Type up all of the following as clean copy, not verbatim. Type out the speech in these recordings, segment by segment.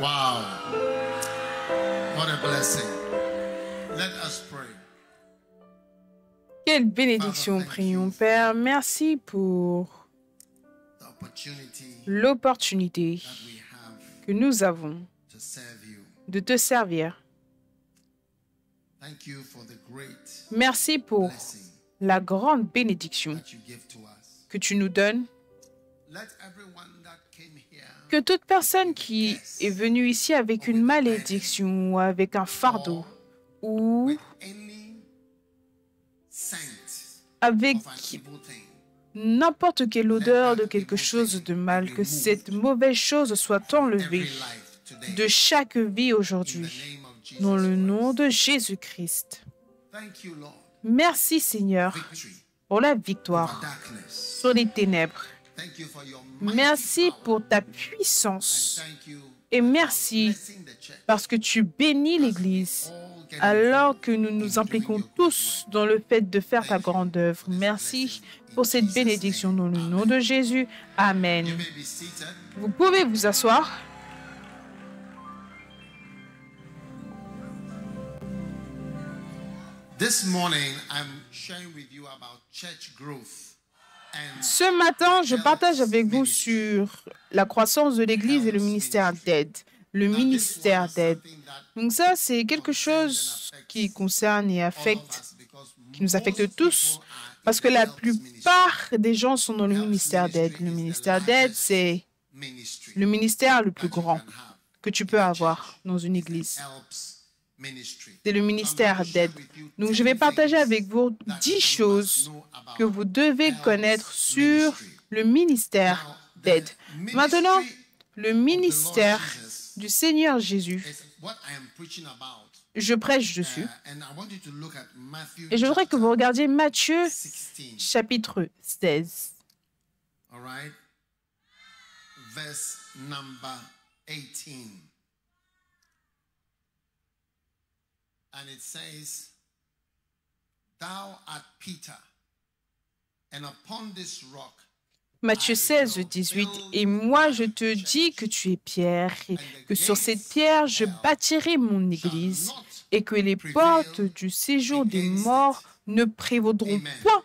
Wow. What a blessing. Let us pray. Quelle bénédiction, prions. Père, merci pour The opportunity l'opportunité that we have que nous avons to serve you. de te servir. Thank you for the great Merci pour blessing la grande bénédiction that you give to us. que tu nous donnes. Let everyone that came here Que toute personne qui est venue ici avec une malédiction ou avec un fardeau ou with any scent avec of an evil thing, n'importe quelle odeur de quelque chose de mal, que cette mauvaise chose soit every enlevée life today, de chaque vie in aujourd'hui, the name of Jesus dans le Christ. nom de Jésus-Christ. Thank you, Lord. Merci Seigneur Victory pour la over victoire darkness. sur les ténèbres. Thank you for your mighty Merci power. pour ta And puissance thank you et for merci blessing the church. parce que tu bénis l'Église All get alors involved que nous in nous doing impliquons your great tous dans le fait de faire ta grande œuvre. Merci pour cette bénédiction dans le nom de Jésus. Amen. work. You may be seated. Vous pouvez vous asseoir. This morning, I'm sharing with you about church growth and Ce matin, je partage avec vous sur la croissance de l'Église et le ministère d'aide. Le ministère d'aide. Donc ça, c'est quelque chose qui concerne et affecte, qui nous affecte tous, parce que la plupart des gens sont dans le ministère d'aide. Le ministère d'aide, c'est ministry le ministère le plus that you grand can have. que tu peux avoir dans une église. Helps ministry. C'est le ministère d'aide. Donc, je vais partager avec vous 10 choses que vous devez connaître sur le ministère d'aide. Maintenant, le ministère du Seigneur Jésus, Is what I am preaching about. je prêche dessus. And I want you to look at Matthew Et je voudrais que vous regardiez Matthieu 16. chapitre 16, All right. Verse number 18. And it says, Thou art Peter, and upon this rock Matthieu 16, 18. Et moi, je te dis que tu es Pierre, et que sur cette pierre, je bâtirai mon église, et que les portes du séjour des morts ne prévaudront point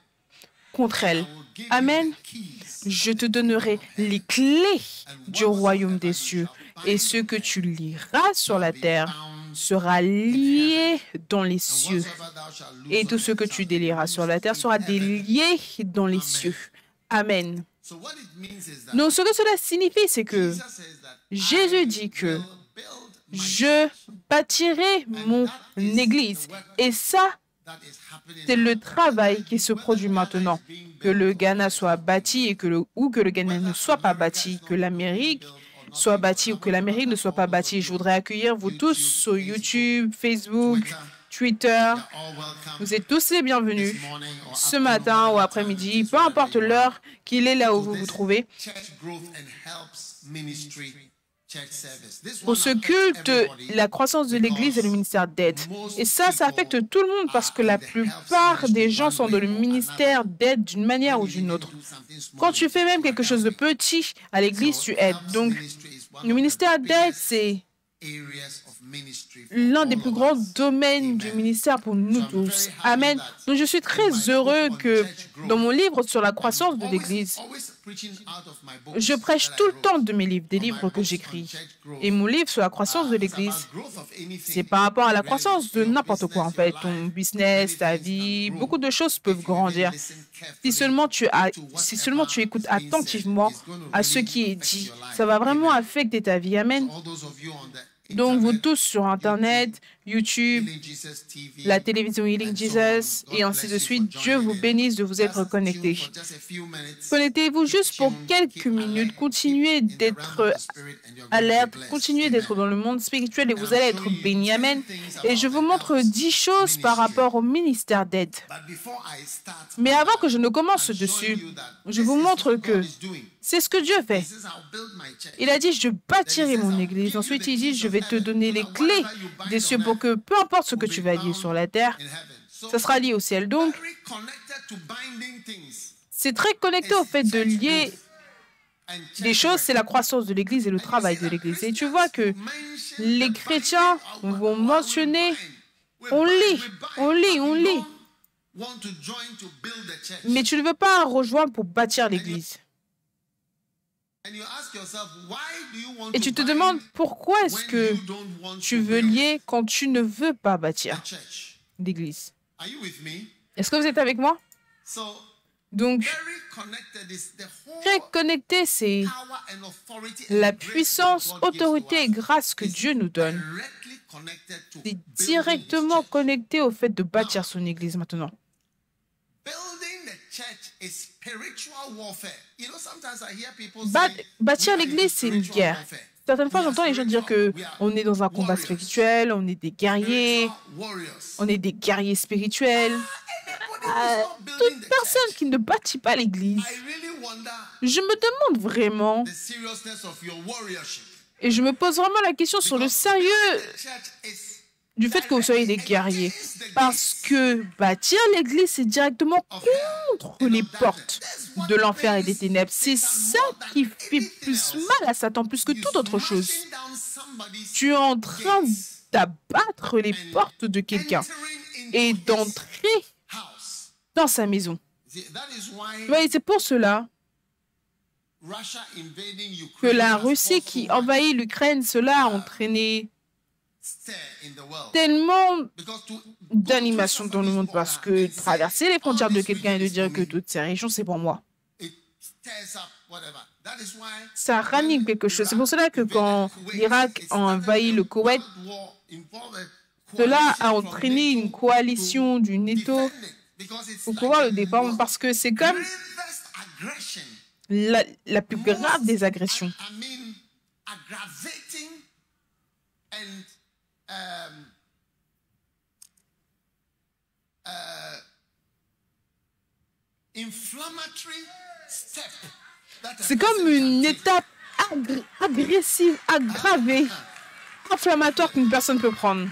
contre elle. Amen. Je te donnerai les clés du royaume des cieux, et ce que tu liras sur la terre sera lié dans les cieux, et tout ce que tu délieras sur la terre sera délié dans les cieux. Amen. So what it means is that Donc, ce que cela signifie, c'est que Jesus says that Jésus dit que will build my je bâtirai mon église. Et ça, that is happening c'est le travail qui se produit maintenant. Que le Ghana soit bâti et que le Ghana ne soit pas bâti, que l'Amérique soit bâtie ou que l'Amérique ne soit pas bâtie. Je voudrais accueillir vous tous sur YouTube, Facebook, Twitter. all welcome Vous êtes tous les bienvenus this morning or ce matin ou après-midi, peu importe l'heure qu'il est là où vous vous trouvez. church growth and helps ministry church service. This Pour one ce affects culte, everybody. la croissance de l'Église et le ministère d'aide. Et ça affecte tout le monde parce que la plupart des gens sont dans le ministère d'aide d'une manière ou d'une autre. Do something small. Quand tu fais même quelque chose de petit à l'Église, tu aides. Donc, Ministry is one le of ministère the d'aide, biggest c'est areas of ministry for l'un all des plus of grands us. domaines du ministère pour nous tous. Amen. Donc, je suis très heureux que dans mon livre sur la croissance de l'Église, Always preaching out of my books je prêche that I tout le wrote. temps de mes livres, des livres que j'écris. Et mon livre sur la croissance de It's l'Église, about growth of anything. c'est par rapport à la croissance de n'importe quoi, en fait. Ton business, ta vie, beaucoup de choses peuvent grandir. Si seulement tu écoutes attentivement à ce qui est dit, ça va vraiment affecter ta vie. Amen. All those of you on the Donc, vous internet, tous sur Internet, YouTube, Healing Jesus TV, la télévision Healing Jesus, et ainsi de suite, Dieu vous bénisse de vous être connectés. for just a few minutes, Connectez-vous juste pour quelques minutes, continuez d'être alerte, continuez d'être dans le monde spirituel et vous allez être bénis. Amen. Et je vous montre 10 choses par rapport au ministère d'aide. but before I start, Mais avant que je ne commence dessus, je vous montre que is doing. c'est ce que Dieu fait. He says, I'll build my church. Il a dit, je bâtirai mon église. Ensuite, il dit, je vais te donner les clés des cieux pour que peu importe ce que tu vas lier sur la terre, In heaven. So ça sera lié au ciel. Donc, very connected to binding things. c'est très connecté au fait de lier des choses, c'est la croissance de l'Église et le travail de l'Église. Et tu vois que les chrétiens vont mentionner, on lit. Mais tu ne veux pas rejoindre pour bâtir l'Église. Et tu te demandes pourquoi est-ce que tu veux lier quand tu ne veux pas bâtir l'Église. Est-ce que vous êtes avec moi? Donc, très connecté, c'est la puissance, autorité et grâce que Dieu nous donne. C'est directement connecté au fait de bâtir son Église maintenant. Bâtir l'Église, c'est une guerre. Certaines fois, j'entends les gens dire qu'on est dans un combat spirituel, on est des guerriers spirituels. Toute personne qui ne bâtit pas l'Église, je me demande vraiment, et je me pose vraiment la question sur le sérieux du fait que vous soyez des guerriers. Parce que bâtir l'Église, c'est directement contre les portes de l'enfer et des ténèbres. C'est ça qui fait plus mal à Satan, plus que toute autre chose. Tu es en train d'abattre les portes de quelqu'un et d'entrer dans sa maison. Oui, c'est pour cela que la Russie qui envahit l'Ukraine, cela a entraîné tellement d'animation dans le monde, parce que traverser les frontières de quelqu'un et de dire que toutes ces régions, c'est pour moi, ça ranime quelque chose. C'est pour cela que quand l'Irak a envahi le Koweït, cela a entraîné une coalition du NATO pour pouvoir le défendre, parce que c'est comme la plus grave des agressions. C'est comme une étape agressive, aggravée, inflammatoire qu'une personne peut prendre.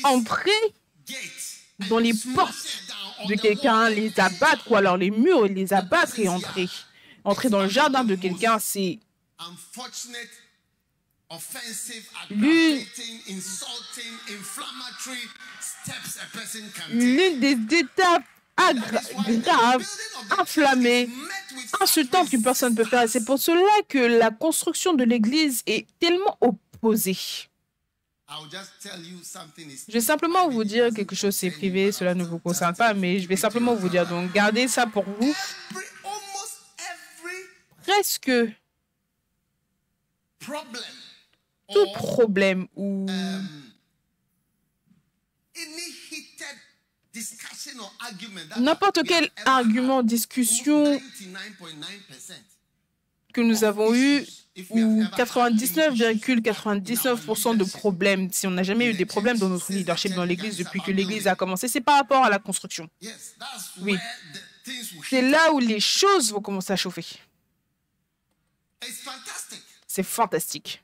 Entrer dans les portes de quelqu'un, les abattre, ou alors les murs, les abattre et entrer. Entrer dans le jardin de quelqu'un, c'est l'une des étapes graves, inflammées, insultantes qu'une personne peut faire. Et c'est pour cela que la construction de l'Église est tellement opposée. Je vais simplement vous dire quelque chose, c'est privé, cela ne vous concerne pas, mais je vais simplement vous dire, donc gardez ça pour vous. Presque tout problème ou n'importe quel argument, discussion que nous avons eu, ou 99,99% de problèmes, si on n'a jamais eu des problèmes dans notre leadership dans l'Église depuis que l'Église a commencé, c'est par rapport à la construction. Oui. C'est là où les choses vont commencer à chauffer. C'est fantastique.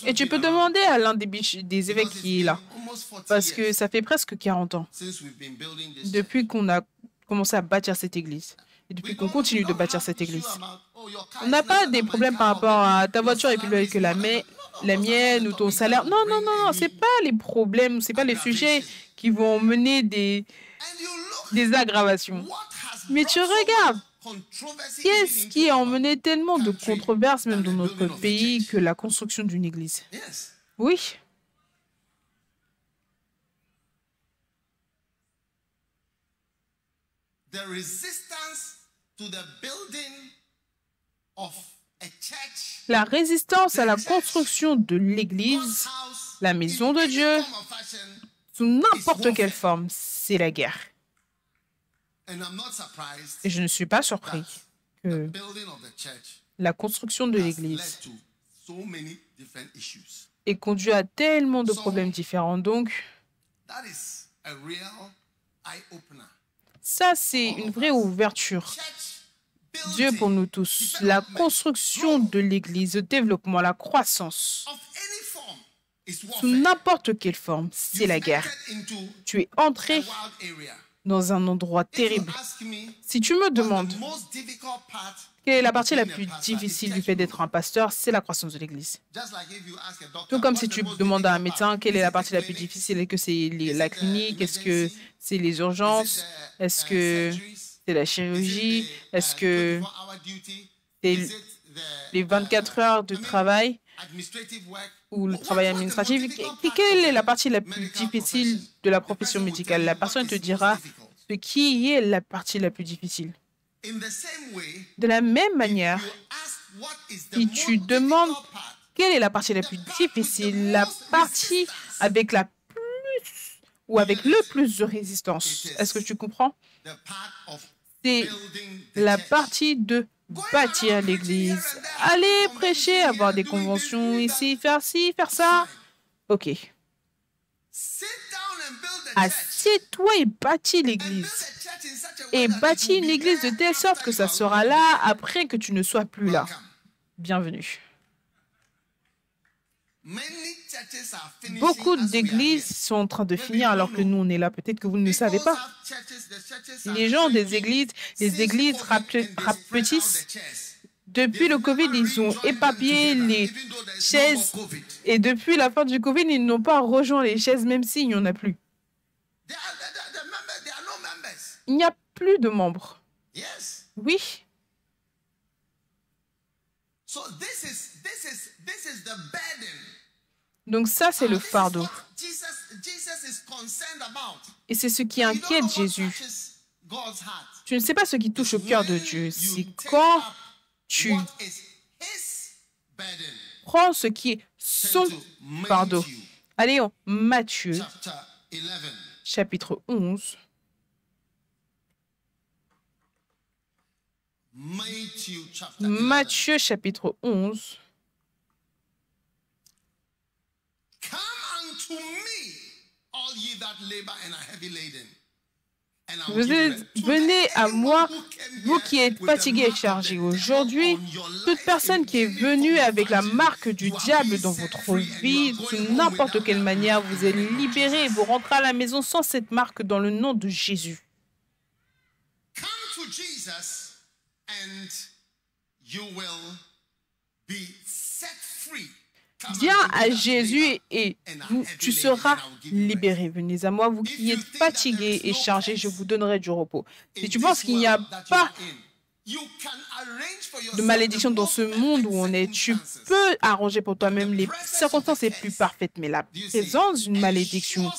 Et tu peux demander à l'un des évêques qui est là, parce que ça fait presque 40 ans depuis qu'on a commencé à bâtir cette église, et depuis qu'on continue de bâtir cette église. On n'a pas des problèmes par rapport à ta voiture est plus belle que la mienne ou ton salaire. Non, non, non, non, c'est pas les problèmes, c'est pas les sujets qui vont mener des aggravations. Mais tu regardes, qu'est-ce qui a emmené tellement de controverses, même dans notre pays, que la construction d'une église? Oui. La résistance à la construction de l'église, la maison de Dieu, sous n'importe quelle forme, c'est la guerre. Et je ne suis pas surpris que la construction de l'Église ait conduit à tellement de problèmes différents. Donc, ça, c'est une vraie ouverture. Dieu pour nous tous. La construction de l'Église, le développement, la croissance, sous n'importe quelle forme, c'est la guerre. Tu es entré dans un endroit If you terrible. ask me, Si tu me what's demandes the most difficult part, quelle est la partie la being a plus pastor, difficile is du church fait d'être growth. un pasteur, c'est la croissance de l'Église. Just like if you ask a doctor, Tout comme what's si the tu most demandes à un difficult part? médecin quelle Is est la it the partie la plus clinics? difficile, est-ce que c'est Is la it the clinique, est-ce que emergency? c'est les Is urgences, it est-ce the que surgeries? c'est la Is it chirurgie, the est-ce que 24-hour duty? c'est Is it les 24 heures de travail administrative work? ou le What's travail the most administratif? difficult part Quelle of est the la partie la plus medical difficile profession? de la The profession person will tell médicale? you La what personne te is most dira difficult. ce qui est la partie la plus difficile. In the same way, De la même if manière, you ask what is the si most tu demandes difficult part, quelle est la partie la plus difficile, la partie avec la plus ou avec le plus de résistance, est-ce que tu comprends? the part of C'est building the la church. partie de bâtir l'Église. Aller prêcher, avoir des conventions ici, faire ci, faire ça. Ok. Sit down and build the church. Assieds-toi et bâtis And build l'Église. a church in such a way Et that it bâtis will une be Église de there telle sorte after que you ça are sera gone. là après que tu ne sois plus là. Welcome. Bienvenue. Many churches are finishing Beaucoup as we are d'églises here. sont en train de finir alors que nous, on est là. Peut-être que vous ne le savez People pas. have churches, the churches are Les gens des shrinking églises, les since églises COVID and they spread out rapetissent. the chairs. Depuis le Covid, ils ont éparpillé les chaises. Et depuis la fin du Covid, ils n'ont pas rejoint les chaises, même s'il n'y en a plus. Il n'y a plus de membres. Yes. Oui. So this is the burden. Donc ça, c'est le This is fardeau. what Jesus is concerned about. Et c'est ce qui You don't inquiète know what Jésus. touches God's heart. Tu ne sais pas ce qui touche au cœur de Dieu. When C'est you take quand up tu what is his burden. prends ce qui est son Turn to fardeau. Matthew Allez, en Matthieu, chapter 11. chapitre 11. Matthew chapter 11. Matthieu, chapitre 11. Come unto me, all ye that labor and are heavy laden. And I will give you rest. Venez à moi, vous qui êtes With the fatigués et mark of chargés. the devil Aujourd'hui, on your life, toute personne qui est venue avec la marque du diable dans votre vie, de n'importe quelle manière, vous êtes libérés et vous rentrez à la maison sans cette marque dans le nom de Jésus. come to Jesus and you will be set free. Come Viens unto me à that Jésus labor et and are tu heavy seras laden, and I will give you rest. libéré. Venez à moi, vous qui êtes fatigués et chargés, je vous donnerai du repos. Si tu penses qu'il n'y a pas de malédiction dans ce monde où on est, tu peux arranger pour toi-même les circonstances les plus parfaites, mais la présence d'une malédiction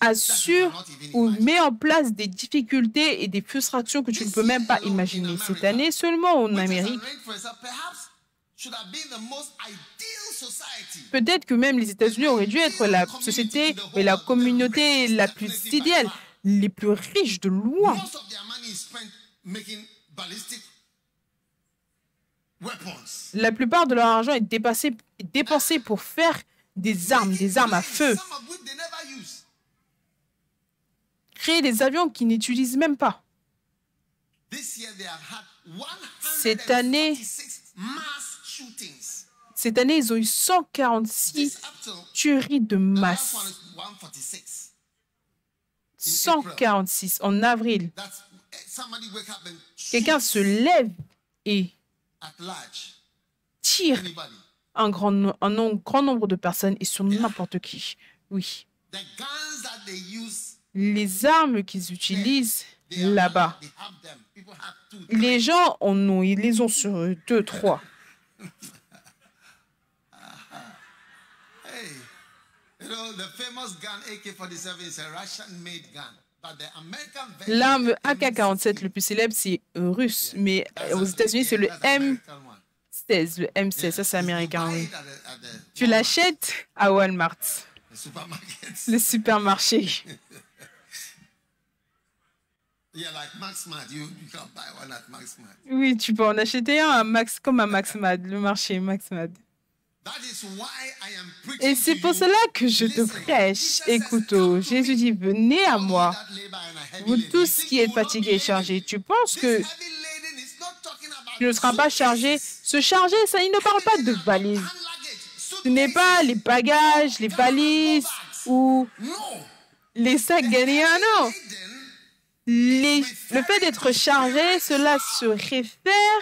assure ou met en place des difficultés et des frustrations que tu ne peux même pas imaginer. Cette année seulement en Amérique, peut-être que même les États-Unis auraient dû être la société et la communauté la plus idéale, les plus riches de loin. La plupart de leur argent est dépensé pour faire des armes à feu. Créer des avions qu'ils n'utilisent même pas. Cette année, ils ont eu 146 tueries de masse. 146 en avril. Quelqu'un se lève et tire un grand nombre de personnes et sur n'importe qui. Oui. Les armes qu'ils utilisent là-bas, les gens en ont, ils les ont sur eux, 2, 3. L'arme AK-47 le plus célèbre, c'est russe, mais aux États-Unis, c'est le M16. Le M16, ça c'est américain. Oui. Tu l'achètes à Walmart, le supermarché. Oui, tu peux en acheter un comme à Maxmad, le marché Maxmad. Et c'est pour cela que je te prêche. Écoute, Jésus dit, venez à moi, vous tous qui êtes fatigués et chargés. Tu penses que tu ne seras pas chargé? Se charger, ça, il ne parle pas de valises. Ce n'est pas les bagages, les valises ou les sacs galiléens. Le fait d'être chargé, cela se réfère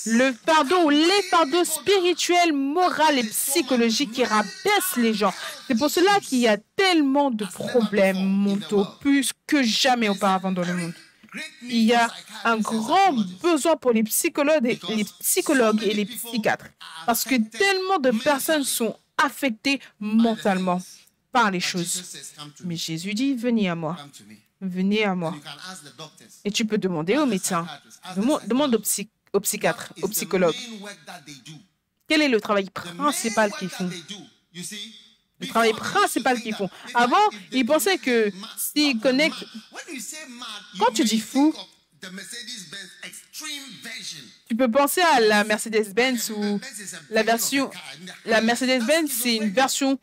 le fardeau ou les fardeaux spirituels, moraux et psychologiques qui rabaissent les gens. C'est pour cela qu'il y a tellement de problèmes mentaux, plus que jamais auparavant dans le monde. Il y a un grand besoin pour les psychologues et les psychiatres, parce que tellement de personnes sont affectées mentalement par les choses. Mais Jésus dit, venez à moi. Venez à moi. Et tu peux demander aux médecins, demande aux psychiatres, aux psychologues, quel est le travail principal qu'ils font? Le travail principal qu'ils font. Avant, ils pensaient que s'ils connectent... Quand tu dis fou, tu peux penser à la Mercedes-Benz ou la version... La Mercedes-Benz, c'est une version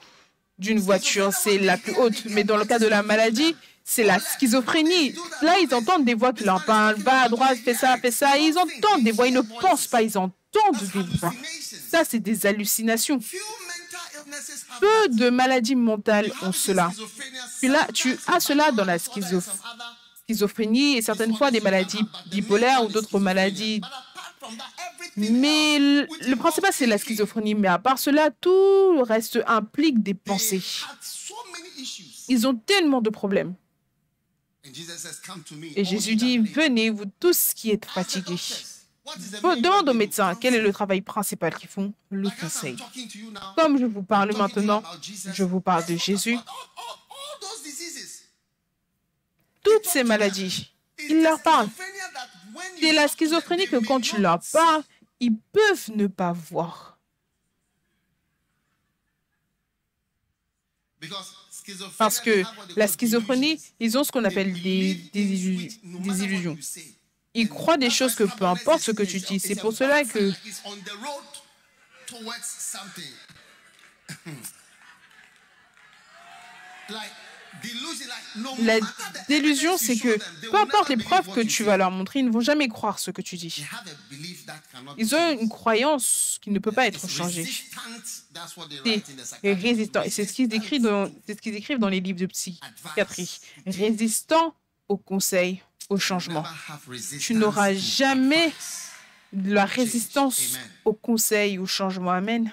d'une voiture, c'est la plus haute. Mais dans le cas de la maladie, c'est la schizophrénie. Là, ils entendent des voix qui leur parlent. Va à droite, fais ça, fais ça. Ils entendent des voix. Ils ne pensent pas, ils entendent des voix. Ça, c'est des hallucinations. Peu de maladies mentales ont cela. Tu as cela dans la schizophrénie et certaines fois des maladies bipolaires ou d'autres maladies. Mais le principal, c'est la schizophrénie. Mais à part cela, tout le reste implique des pensées. Ils ont tellement de problèmes. Et Jésus dit, venez, vous tous qui êtes fatigués. Demande aux médecins quel est le travail principal qu'ils font, le conseil. Comme je vous parle maintenant, je vous parle de Jésus. Toutes ces maladies, il leur parle. C'est la schizophrénie que quand tu leur parles, ils peuvent ne pas voir. Parce que la schizophrénie, ils ont ce qu'on appelle des illusions. Ils croient des choses que peu importe ce que tu dis. C'est pour cela que... La délusion, c'est que peu importe les preuves que tu vas leur montrer, ils ne vont jamais croire ce que tu dis. Ils ont une croyance qui ne peut pas être changée. C'est résistant. Et c'est ce qu'ils écrivent dans les livres de psychiatrie. Résistant au conseil, au changement. Tu n'auras jamais de la résistance au conseil, au changement. Amen.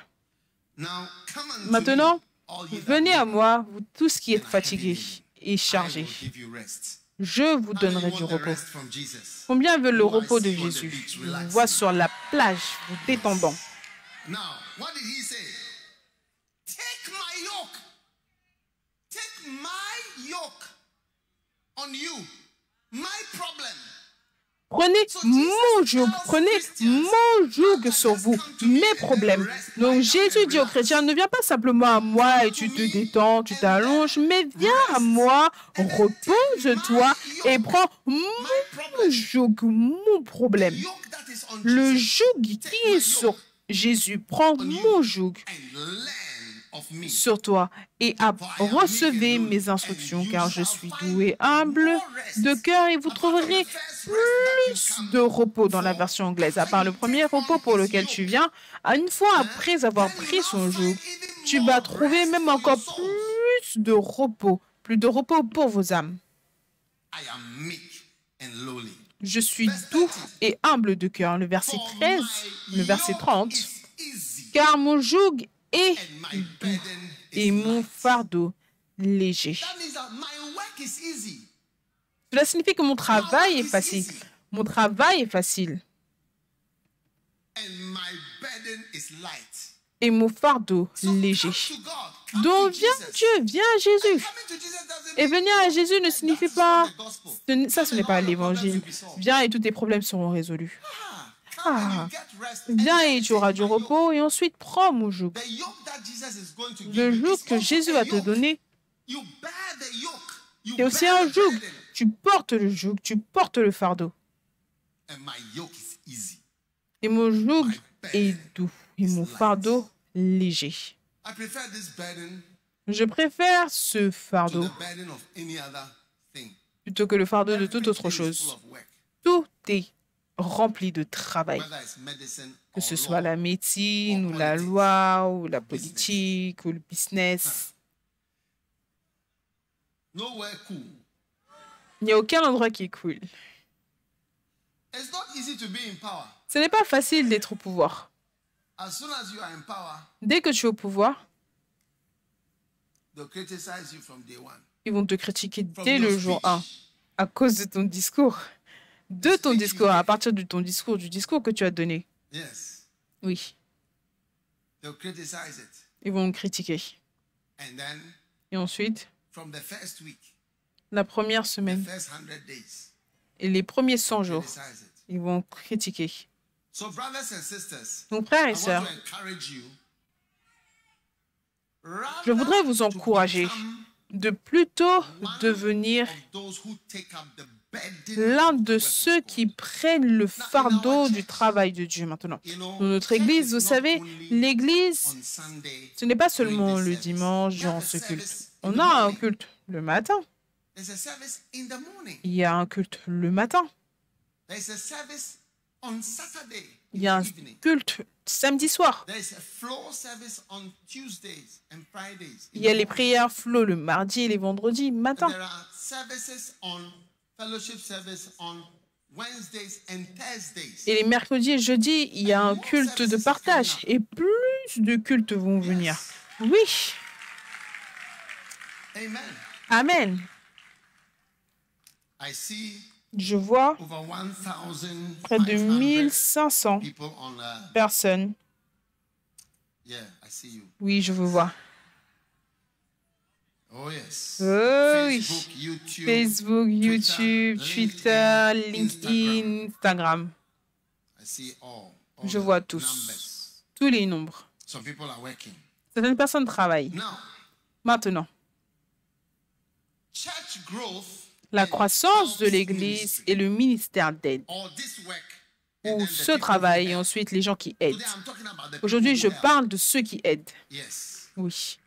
Maintenant, venez à moi, vous tous qui êtes fatigués et chargés. Je vous donnerai du repos. Combien veulent le repos de Jésus? Je vous vois sur la plage, vous détendant. Prenez mon joug sur vous, mes problèmes. Donc Jésus dit aux chrétiens, ne viens pas simplement à moi et tu te détends, tu t'allonges, mais viens à moi, repose-toi et prends mon joug, mon problème. Le joug qui est sur Jésus, prends mon joug sur toi et recevez mes instructions, car je suis doux et humble de cœur et vous trouverez plus de repos dans la version anglaise. À part le premier repos pour lequel tu viens, une fois après avoir pris son joug, tu vas trouver même encore plus de repos pour vos âmes. Je suis doux et humble de cœur. Le verset 13, le verset 30. Car mon joug est doux et mon fardeau léger. Cela signifie que mon travail est facile. Mon travail est facile. Et mon fardeau léger. Donc viens Dieu, viens à Jésus. Et venir à Jésus ne signifie pas... Ça, ce n'est pas l'évangile. Viens et tous tes problèmes seront résolus. Viens et tu auras du repos et ensuite prends mon joug. Le joug que Jésus va te donner, c'est aussi un joug. Tu portes le joug, tu portes le fardeau. Et mon joug est doux et mon fardeau léger. Je préfère ce fardeau plutôt que le fardeau de toute autre chose. Tout est remplie de travail, whether it's medicine que or ce soit law. la médecine, ou la loi, ou la politique, ou le business. Nowhere cool. Il n'y a aucun endroit qui est cool. It's not easy to be in power. Ce n'est pas facile d'être au pouvoir. As soon as you are in power, Dès que tu es au pouvoir, they'll criticize you from day one. ils vont te critiquer From dès your le jour speech. 1 à cause de ton discours. De ton discours, à partir de ton discours, du discours que tu as donné. Yes. Oui, They'll criticize it. ils vont me critiquer. And then Et ensuite, from the first week, la première the semaine first 100 days, et les premiers 100 jours, criticize it. ils vont critiquer. So brothers and sisters, Donc, frères I et want sœurs, to encourage you. je voudrais vous rather to encourager become de plutôt one devenir of those who take up the burden l'un of the de work of ceux God. qui prennent le fardeau du travail de Dieu maintenant. You know, Dans notre church église, is vous not savez, only l'église, on Sunday. ce n'est pas seulement during le this dimanche service. durant We have ce a culte. service in On the a un morning. culte le matin. There's a service in the morning. Il y a un culte le matin. There's a service on Saturday Il in y a un the evening. culte samedi soir. There's a floor service on Tuesdays and Fridays. Il y a les prières flow le mardi et les vendredis And matin. there are services on fellowship service on Wednesdays and Thursdays. Et les mercredis et jeudis, il y a un culte de partage. Et plus de cultes vont venir. Oui. Amen. Amen. I see Je vois over près de 1,500 1500 people on. personnes. Yeah, I see you. Oui, je vous vois. Oh yes. Oh oui. Facebook, YouTube. Facebook, YouTube, Twitter, LinkedIn, LinkedIn, Instagram. I see all Je the vois tous. numbers. Tous les nombres. Some people are working. Certaines personnes travaillent. Now, Maintenant, church growth la and croissance de helps l'Église ministry, et le ministère d'aide, or this work, and ou then the ce people who travail et help. ensuite les gens qui aident. Today I'm talking about the people Aujourd'hui, who je help. parle de ceux qui aident. Yes. Oui.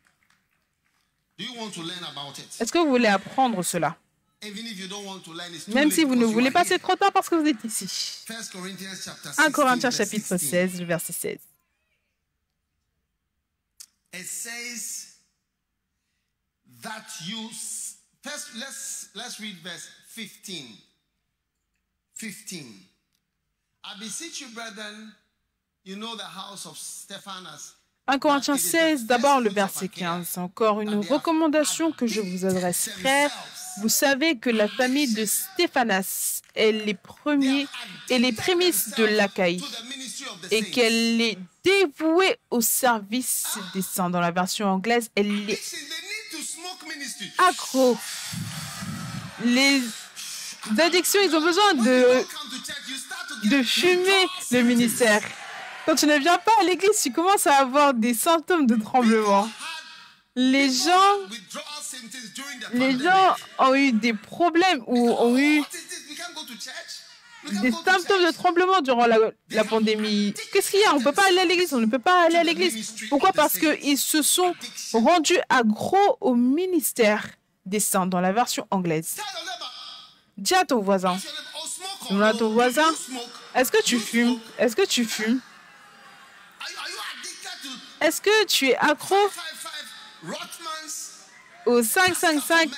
Do you want to learn about it? Est-ce que vous voulez apprendre cela? Even if you don't want to learn, it's too Même late si vous ne because you voulez are pas, here. c'est trop tard parce que vous êtes ici. 1 Corinthians chapter 1 16, Corinthiens verse chapitre 16. 16, le verset 16. It says that you first let's read verse 15. 15. I beseech you, brethren, you know the house of Stephanas. 1 Corinthiens 16, d'abord le verset 15. Encore une recommandation que je vous adresse, frères. Vous savez que la famille de Stéphanas est les premiers et les prémices de l'Achaïe To the ministry of the et saints. qu'elle est dévouée au service des saints. Dans la version anglaise, elle est Listen, they need to smoke ministry. accro. Les addictions, ils ont besoin When you don't come to church, you start to get de fumer withdrawal le ministère. Quand tu ne viens pas à l'église, tu commences à avoir des symptômes de tremblement. Les gens, withdrawal symptoms during the les pandemic. gens ont eu des problèmes ou ont eu What is this? We can't go to church. We can't des go to symptômes de church. tremblement durant la pandémie. Qu'est-ce qu'il y a? On ne peut pas aller à l'église, on ne peut pas aller à l'église. Pourquoi? Parce qu'ils se sont rendus accros au ministère des saints dans la version anglaise. Tell your neighbor, Dis à ton voisin, tell your neighbor, oh, smoke, dis à ton voisin, you smoke. est-ce que tu fumes? Est-ce que tu fumes? Are you addicted to Est-ce que tu es accro 555 Rothmans? au 555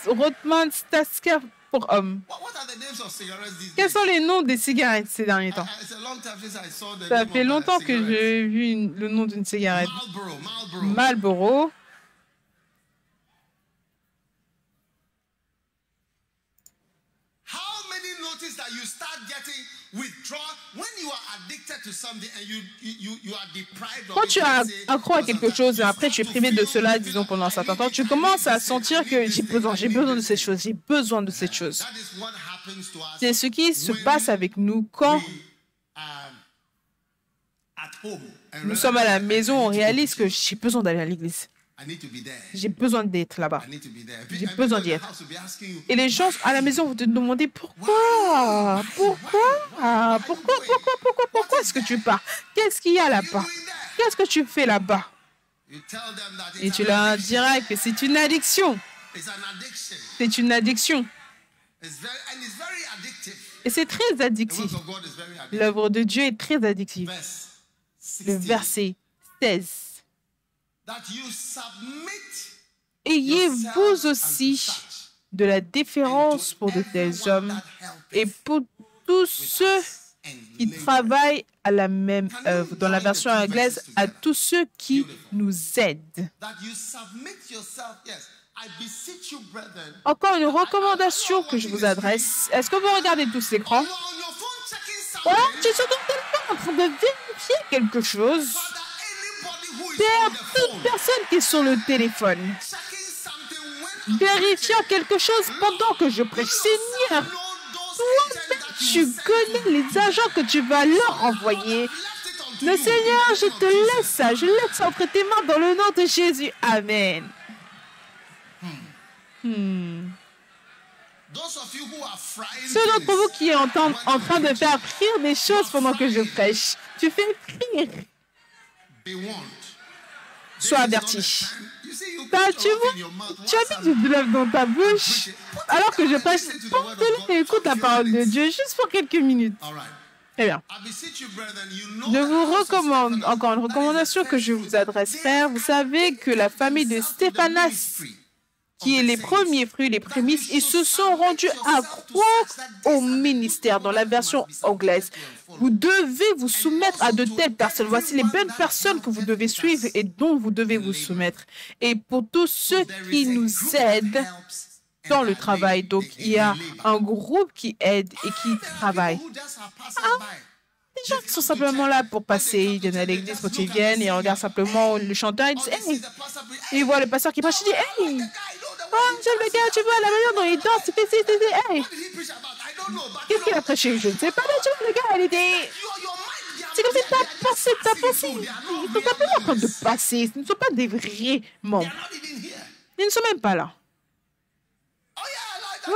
Rothman Stasker pour hommes? What are the names of cigarettes these Quels days? sont les noms des cigarettes ces derniers temps? It's a long time since I saw the Ça name fait of a longtemps que cigarette. j'ai vu le nom d'une cigarette. Marlboro. Marlboro. How many notice that you start getting withdrawal when you are addicted to something and you are deprived of Quand it, tu es let's say, accro à for quelque some time, chose et you après tu es start privé to de feel- cela, you disons feel, pendant un I certain need temps, this, tu I need commences à this, sentir I need que this j'ai thing, besoin, I j'ai need besoin de this cette thing. chose, j'ai besoin de cette chose. That is what happens to us C'est ce qui se when passe avec nous quand we are at home and nous sommes à la realize maison, I on need to go réalise to que church. j'ai besoin d'aller à l'église. I need to be there. J'ai besoin d'être là-bas. I need to be there. J'ai And besoin people d'y in the être. house will be asking you, Et les gens à la maison vont te demander pourquoi? Pourquoi est-ce que tu pars? Qu'est-ce qu'il y a là-bas? Qu'est-ce que tu fais là-bas? you tell them that Et it's tu an leur addiction. diras que c'est une addiction. It's an addiction. C'est une addiction. Et c'est très addictif. L'œuvre de Dieu est très addictive. Le verset 16. Ayez vous aussi de la déférence pour de tels hommes et pour tous ceux qui travaillent à la même œuvre. Dans la version anglaise, à tous ceux qui nous aident. Encore une recommandation que je vous adresse. Est-ce que vous regardez tous l'écran? Oh, tu es sur ton téléphone en train de vérifier quelque chose. Toute personne qui est sur le téléphone, vérifiant quelque chose pendant que je prêche. Seigneur, toi-même, tu connais les agents que tu vas leur envoyer. Le Seigneur, je te laisse ça. Je laisse entre tes mains dans le nom de Jésus. Amen. Ceux d'entre vous qui sont en train de faire frire des choses pendant que je prêche, tu fais frire. Sois averti. Tu as mis du bluff dans ta bouche alors que je prêche. Porte-le et écoute la parole de Dieu juste pour quelques minutes. Très bien. Je vous recommande, encore une recommandation que je vous adresse, frère. Vous savez que la famille de Stéphanas, qui est les premiers fruits, les prémices, ils se sont rendus accros au ministère dans la version anglaise. Vous devez vous soumettre à de telles personnes. Voici les bonnes personnes que vous devez suivre et dont vous devez vous soumettre. Et pour tous ceux qui nous aident dans le travail, donc il y a un groupe qui aide et qui travaille. Les gens qui sont simplement là pour passer, ils viennent à l'église quand ils viennent et ils regardent simplement le chanteur et ils disent « Hey !» Ils voient le pasteur qui prêche, ils disent « Hey !» Oh, le gars, tu vois la manière dont il danse, il fait ci, hey. Qu'est-ce qu'il a prêché? Je ne sais pas, mais tu vois, le gars, il était... C'est comme si t'as passé. Ils sont simplement en train de passer. Ce ne sont pas des vrais membres. Ils ne sont même pas là. Ouais.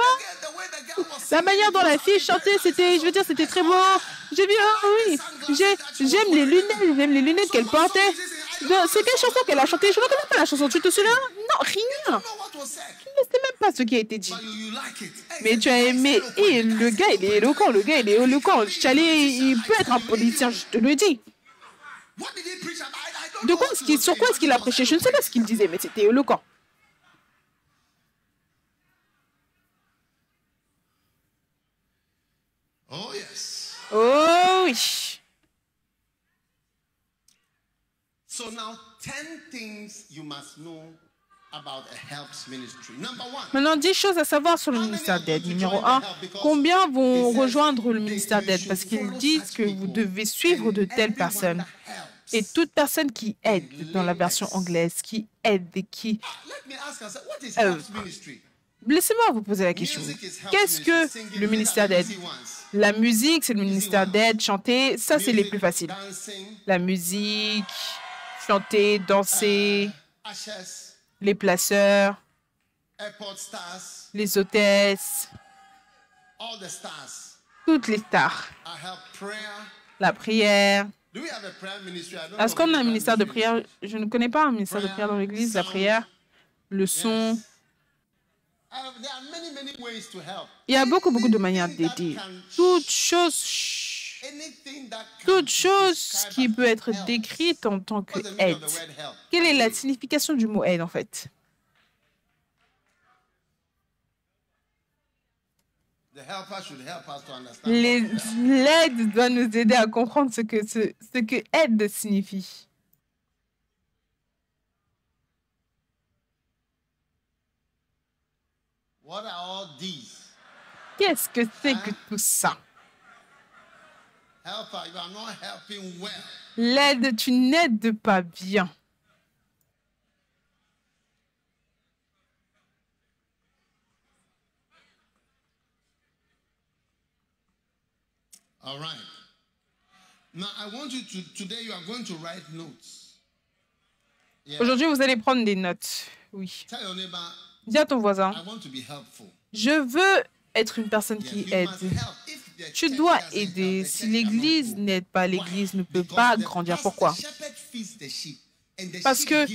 La manière dont la fille chantait, c'était, je veux dire, c'était très beau. J'ai vu, oui, j'aime les lunettes qu'elle portait. C'est quelle chanson qu'elle a chantée? Je ne reconnais pas la chanson. Tu te souviens? Non, rien. Tu ne sais même pas ce qui a été dit. Mais tu as aimé. Et le gars, il est éloquent. Il peut être un politicien, je te le dis. Sur quoi est-ce qu'il a prêché? Je ne sais pas ce qu'il disait, mais c'était éloquent. Oh oui. Maintenant, 10 choses à savoir sur le ministère d'aide. Numéro 1, combien vont rejoindre le ministère d'aide? Parce qu'ils disent que vous devez suivre de telles personnes. Et toute personne qui aide, dans la version anglaise, qui aide et qui... Laissez-moi vous poser la question. Qu'est-ce que le ministère d'aide? La musique, c'est le ministère d'aide. Chanter, ça, c'est les plus faciles. La musique, chanter, danser, les placeurs, les hôtesses, toutes les stars. La prière. Est-ce qu'on a un ministère de prière? Je ne connais pas un ministère de prière dans l'église. La prière, le son. Il y a beaucoup de manières d'aider. Toute chose qui peut être décrite en tant qu'aide. Quelle est la signification du mot aide, en fait? L'aide doit nous aider à comprendre ce que aide signifie. Qu'est-ce que c'est que tout ça? L'aide, tu n'aides pas bien. All right. Now, I want you to, today you are going to write notes. Yeah. Aujourd'hui, vous allez prendre des notes. Oui. Tell your neighbor, dis à ton voisin, I want to be helpful. Je veux être une personne qui aide. Tu dois aider. Si l'Église n'aide pas, l'Église ne peut pas grandir. Pourquoi? Parce que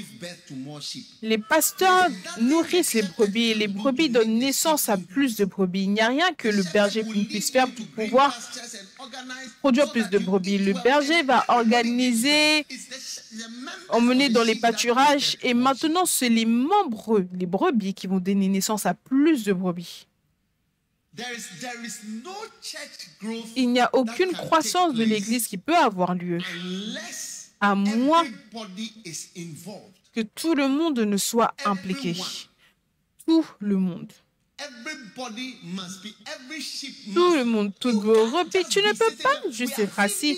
les pasteurs nourrissent les brebis et les brebis donnent naissance à plus de brebis. Il n'y a rien que le berger puisse faire pour pouvoir produire plus de brebis. Le berger va organiser, emmener dans les pâturages et maintenant c'est les membres, les brebis qui vont donner naissance à plus de brebis. Il n'y a aucune croissance de l'Église qui peut avoir lieu à moins que tout le monde ne soit impliqué. Tout le monde. Tout le monde, toutes vos brebis. Tu ne peux pas juste être assis.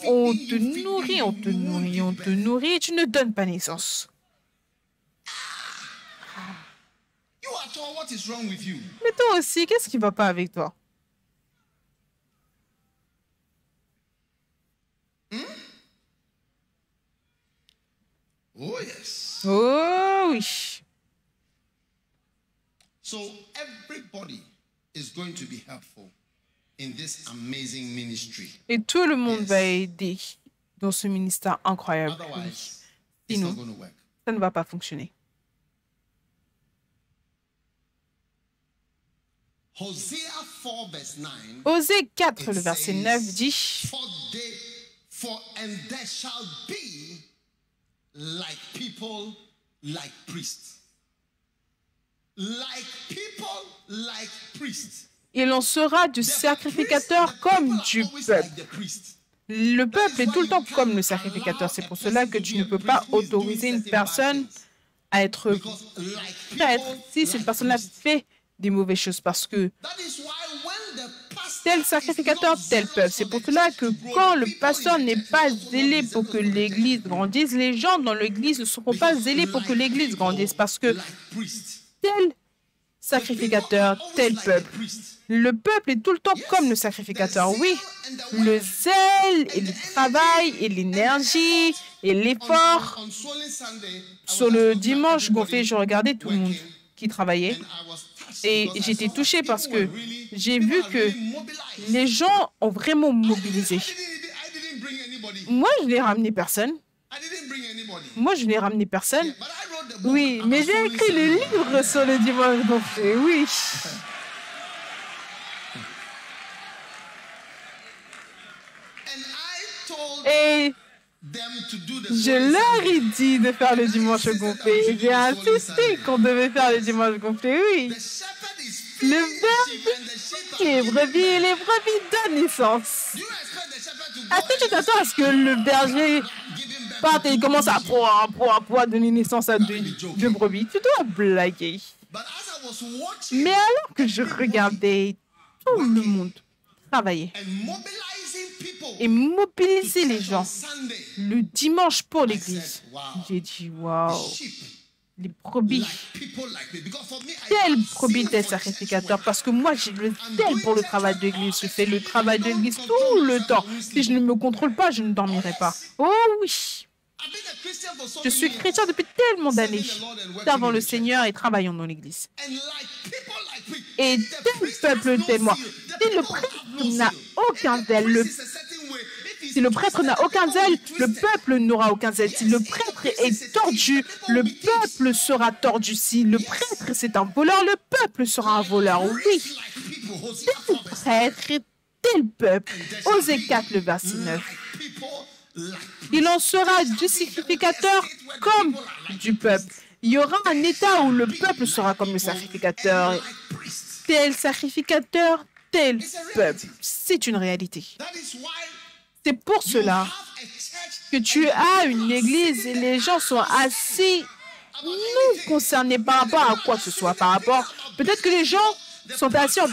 On te nourrit, on te nourrit, on te nourrit et tu ne donnes pas naissance. Mais toi aussi, qu'est-ce qui ne va pas avec toi? Oh yes. Oh oui. So everybody is going to be helpful in this amazing ministry. Et tout le monde va aider dans ce ministère incroyable. Otherwise, it's Sinon, not going to work. ça ne va pas fonctionner. Hosea 4 verse 9. Osée 4, le verset 9 dit And there shall be like people, like priests. Like people, like priests. Il en sera du sacrificateur comme du peuple. Le peuple est tout le temps comme le sacrificateur. C'est pour cela que tu ne peux pas autoriser une personne à être prêtre si cette personne-là fait des mauvaises choses parce que tel sacrificateur, tel peuple. C'est pour cela que quand le pasteur n'est pas zélé pour que l'Église grandisse, les gens dans l'Église ne seront pas zélés pour que l'Église grandisse parce que tel sacrificateur, tel peuple. Le peuple est tout le temps comme le sacrificateur. Oui, le zèle et le travail et l'énergie et l'effort. Sur le dimanche gonflé, je regardais tout le monde qui travaillait et j'étais touchée parce que j'ai vu que les gens ont vraiment mobilisé. Moi, je n'ai ramené personne. Moi, je n'ai ramené personne. Oui, mais j'ai écrit le livre sur le dimanche gonflé, oui. Et je leur ai dit de faire le dimanche gonflé. J'ai insisté qu'on devait faire le dimanche gonflé, oui. Le berger et les brebis donnent naissance. Est-ce que tu t'attends à ce que le berger parte et commence à donner naissance à deux brebis? Tu dois blaguer. Mais alors que je regardais, tout le monde travailler et mobiliser les gens le dimanche pour l'église. J'ai dit, waouh, les brebis, tel brebis, tel sacrificateur, parce que moi, j'ai le zèle pour le travail de l'église. Je fais le travail de l'église tout le temps. Si je ne me contrôle pas, je ne dormirai pas. Oh oui, je suis chrétien depuis tellement d'années, servant le Seigneur et travaillant dans l'église. Et tel peuple, tel moi. Si le prêtre n'a aucun zèle, si le prêtre n'a aucun zèle, le peuple n'aura aucun zèle. Si le prêtre est tordu, le peuple sera tordu. Si le prêtre c'est un voleur, le peuple sera un voleur. Oui, tel prêtre et tel peuple. Osée 4, le verset 9. Il en sera du sacrificateur comme du peuple. Il y aura un état où le peuple sera comme le sacrificateur. Tel sacrificateur, tel peuple. C'est une réalité. C'est pour cela que tu as une église et les gens sont assis, non concernés par rapport à quoi que ce soit. Peut-être que les gens sont assis en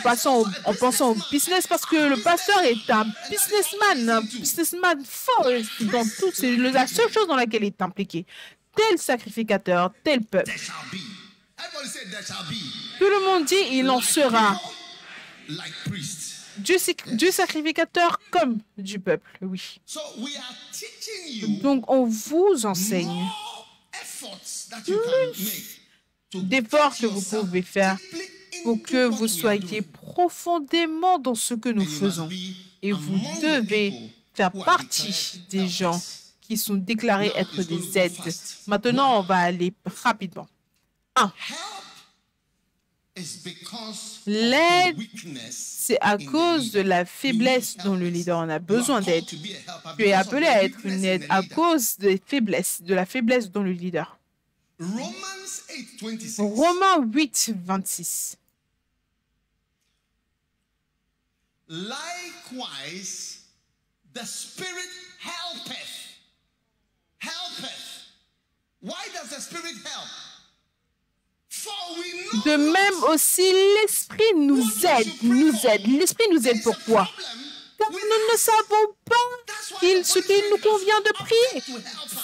pensant au business parce que le pasteur est un businessman fort dans tout. C'est la seule chose dans laquelle il est impliqué. Tel sacrificateur, tel peuple. Tout le monde dit, il en sera du sacrificateur comme du peuple, oui. Donc, on vous enseigne plus d'efforts que vous pouvez faire pour que vous soyez profondément dans ce que nous faisons. Et vous devez faire partie des gens qui sont déclarés être des aides. Maintenant, on va aller rapidement. 1. L'aide, c'est à cause de la faiblesse dont le leader en a besoin d'aide. Tu es appelé à être une aide à cause des faiblesses, de la faiblesse dont le leader. Romains 8, 26. Likewise, the Spirit helpeth. Helpeth. Why does the Spirit help? For we know De même aussi, l'Esprit nous aide. L'Esprit nous aide pourquoi? Car nous ne savons pas ce qu'il nous convient de prier.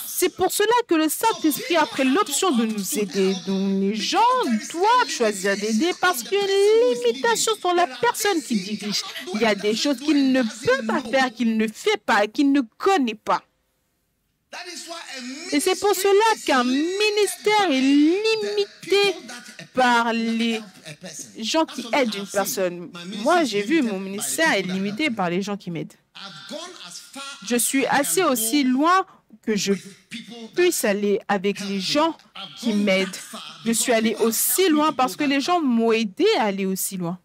C'est pour cela que le Saint-Esprit a pris l'option de nous aider. Donc les gens doivent choisir d'aider parce qu'il y a une limitation sur la personne qui dirige. Il y a des choses qu'il ne peut pas faire, qu'il ne fait pas, qu'il ne connaît pas. Et c'est pour cela qu'un ministère est limité par les gens qui aident une personne. Moi, j'ai vu mon ministère est limité par les gens qui m'aident. Je suis assez aussi loin que je puisse aller avec les gens qui m'aident. Je suis allé aussi loin parce que les gens m'ont aidé à aller aussi loin.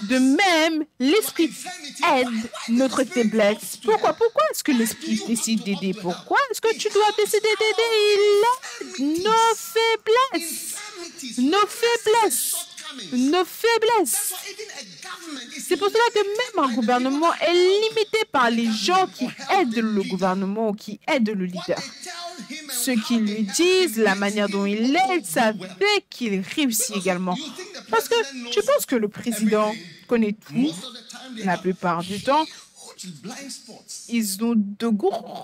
De même, l'Esprit aide notre faiblesse. Pourquoi est-ce que l'Esprit décide d'aider? Pourquoi est-ce que tu dois décider d'aider? Il aide nos faiblesses. Nos faiblesses. Nos faiblesses. C'est pour cela que même un gouvernement est limité par les gens qui aident le gouvernement ou qui aident le leader. Ce qu'ils lui disent, la manière dont il l'aide, ça fait qu'il réussit également. Parce que tu penses que le président connaît tout, la plupart du temps, ils ont de gros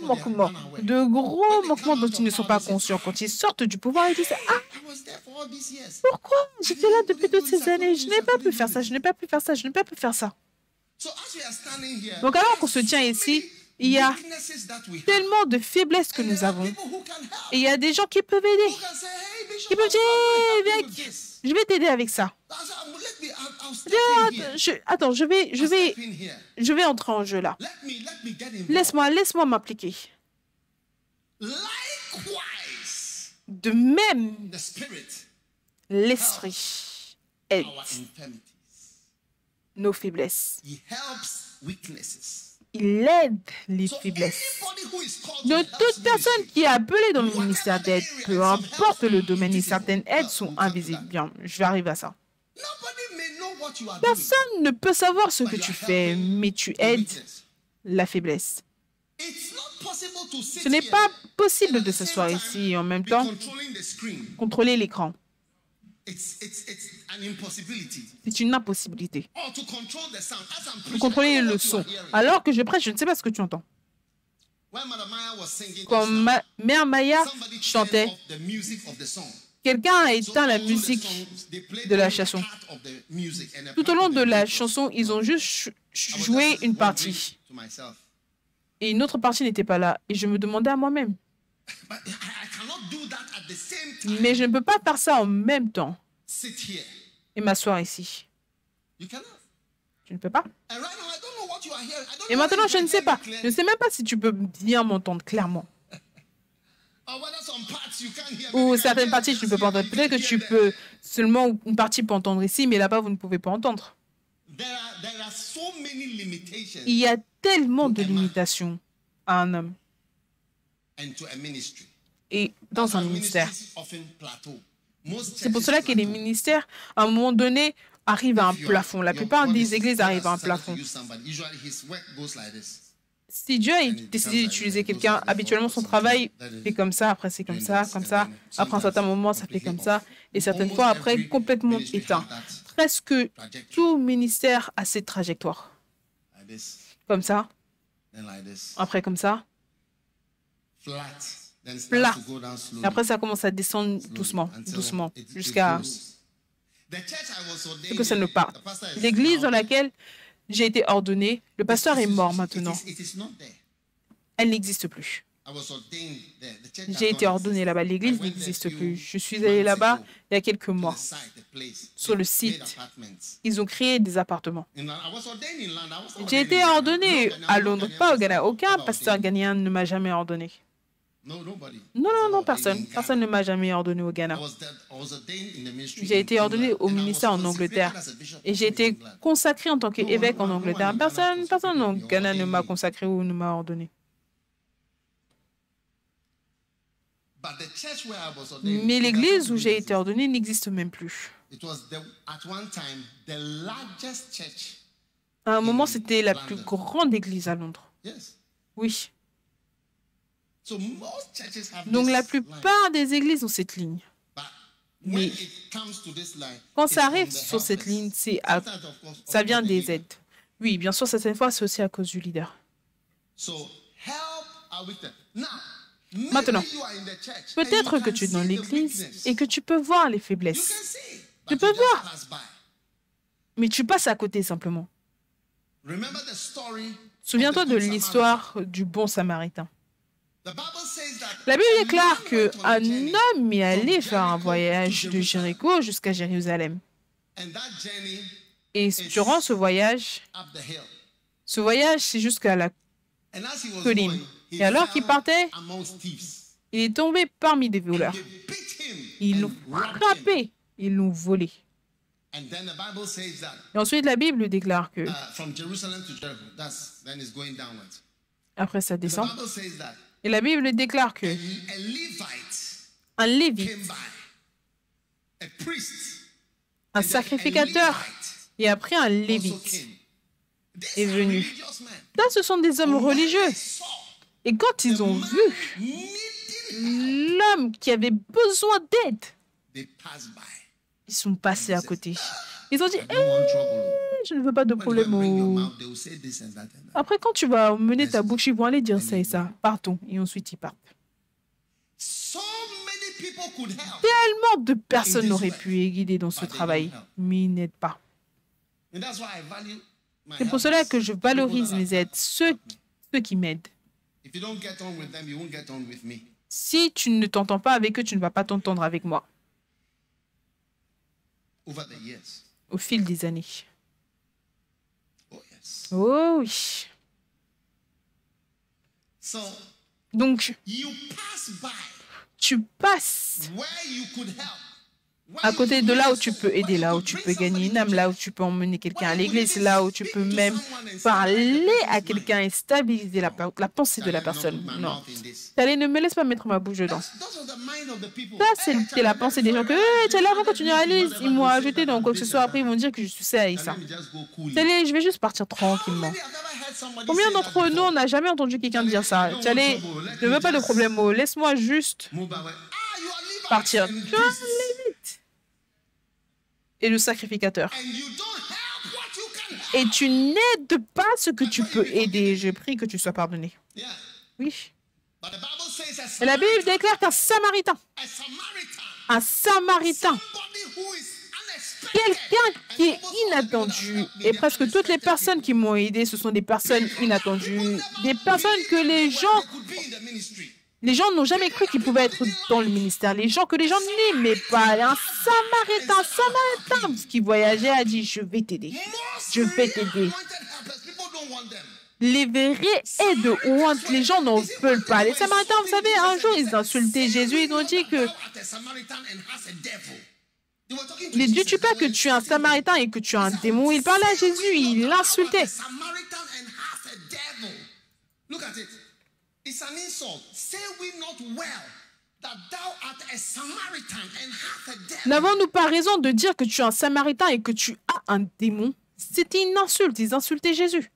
manquements dont ils ne sont pas conscients. Quand ils sortent du pouvoir, ils disent « Ah, pourquoi j'étais là depuis toutes ces années? Je n'ai pas pu faire ça, je n'ai pas pu faire ça, je n'ai pas pu faire ça. » Donc alors qu'on se tient ici, il y a tellement de faiblesses que nous avons. Et il y a des gens qui peuvent aider. Qui peuvent dire « Hey, mec, je vais t'aider avec ça. » Attends, je vais entrer en jeu là. Laisse-moi m'appliquer. De même, l'Esprit aide nos faiblesses. Il aide les faiblesses. De toute personne qui est appelée dans le ministère d'aide, peu importe le domaine, et certaines aides sont invisibles. Bien, je vais arriver à ça. Personne ne peut savoir ce que tu fais, mais tu aides la faiblesse. Ce n'est pas possible de s'asseoir ici et en même temps contrôler l'écran. C'est une impossibilité. Pour contrôler le son. Alors que je prêche, je ne sais pas ce que tu entends. Quand Mère Maya chantait, quelqu'un a éteint la musique de la chanson. Tout au long de la chanson, ils ont juste joué une partie. Et une autre partie n'était pas là. Et je me demandais à moi-même. Mais je ne peux pas faire ça en même temps et m'asseoir ici. Tu ne peux pas. Et maintenant, je ne sais pas. Je ne sais même pas si tu peux bien m'entendre clairement. Ou certaines parties, tu ne peux pas entendre. Peut-être que tu peux seulement une partie peut entendre ici, mais là-bas, vous ne pouvez pas entendre. Il y a tellement de limitations à un homme et dans un ministère. C'est pour cela que les ministères, à un moment donné, arrivent à un plafond. La plupart des églises arrivent à un plafond. Si Dieu a décidé d'utiliser quelqu'un, habituellement son travail fait comme ça, après c'est comme ça, comme ça. Après un certain moment, ça fait comme ça. Et certaines fois, après, complètement éteint. Presque tout ministère a cette trajectoire. Comme ça. Après comme ça. Plat. Et après, ça commence à descendre doucement, doucement, jusqu'à ce que ça ne parte. L'église dans laquelle j'ai été ordonné, le pasteur est mort maintenant. Elle n'existe plus. J'ai été ordonné là-bas. L'église n'existe plus. Je suis allé là-bas il y a quelques mois. Sur le site, ils ont créé des appartements. J'ai été ordonné à Londres, pas au Ghana. Aucun pasteur ghanéen ne m'a jamais ordonné. Non, personne. Personne ne m'a jamais ordonné au Ghana. J'ai été ordonné au ministère en Angleterre. Et j'ai été consacré en tant qu'évêque en Angleterre. Personne au Ghana ne m'a consacré ou ne m'a ordonné. Mais l'église où j'ai été ordonné n'existe même plus. À un moment, c'était la plus grande église à Londres. Oui. Donc, la plupart des églises ont cette ligne. Mais quand ça arrive sur cette ligne, ça vient des aides. Oui, bien sûr, certaines fois, c'est aussi à cause du leader. Maintenant, peut-être que tu es dans l'église et que tu peux voir les faiblesses. Tu peux voir. Mais tu passes à côté simplement. Souviens-toi de l'histoire du bon Samaritain. La Bible déclare qu'un homme est allé faire un voyage de Jéricho jusqu'à Jérusalem. Et durant ce voyage, c'est jusqu'à la colline. Et alors qu'il partait, il est tombé parmi des voleurs. Ils l'ont frappé, ils l'ont volé. Et ensuite, la Bible déclare que, après ça descend, et la Bible déclare que un lévite, un sacrificateur, et après un lévite est venu. Là, ce sont des hommes religieux. Et quand ils ont vu l'homme qui avait besoin d'aide, ils sont passés à côté. Ils ont dit, je ne veux pas de problème. Après, quand tu vas mener ta bouche, ils vont aller dire ça et ça. Partons. Et ensuite, ils partent. Tellement de personnes auraient pu guider dans ce travail, mais ils n'aident pas. C'est pour cela que je valorise mes aides, ceux qui m'aident. Si tu ne t'entends pas avec eux, tu ne vas pas t'entendre avec moi. Au fil des années. Oh oui. Donc, tu passes à côté de là où tu peux aider, là où tu peux gagner une âme, là où tu peux emmener quelqu'un à l'église, là où tu peux même parler à quelqu'un et stabiliser la pensée de la personne. Non. Allez, ne me laisse pas mettre ma bouche dedans. Ça, c'est la pensée des gens que, tu es là avant continuer à l'église. Ils m'ont ajouté dans quoi que ce soit. Après, ils vont dire que je suis ça et ça. Allez, je vais juste partir tranquillement. Combien d'entre nous, on n'a jamais entendu quelqu'un dire ça? Allez, ne veux pas de problème, laisse-moi juste partir. Et le sacrificateur. Et tu n'aides pas ce que tu peux aider. Je prie que tu sois pardonné. Oui. Et la Bible déclare qu'un Samaritain, quelqu'un qui est inattendu, et presque toutes les personnes qui m'ont aidé, ce sont des personnes inattendues, des personnes que les gens n'ont jamais cru qu'ils pouvaient être dans le ministère. Les gens que les gens n'aimaient pas. Un Samaritain qui voyageait a dit, je vais t'aider. Je vais t'aider. Les vrais aides ou les gens n'en veulent pas. Les Samaritains, vous savez, un jour, ils insultaient Jésus. Ils ont dit que mais dis-tu pas que tu es un Samaritain et que tu as un démon? Il parlait à Jésus, il l'insultait. N'avons-nous pas raison de dire que tu es un Samaritain et que tu as un démon? C'était une insulte, ils insultaient Jésus.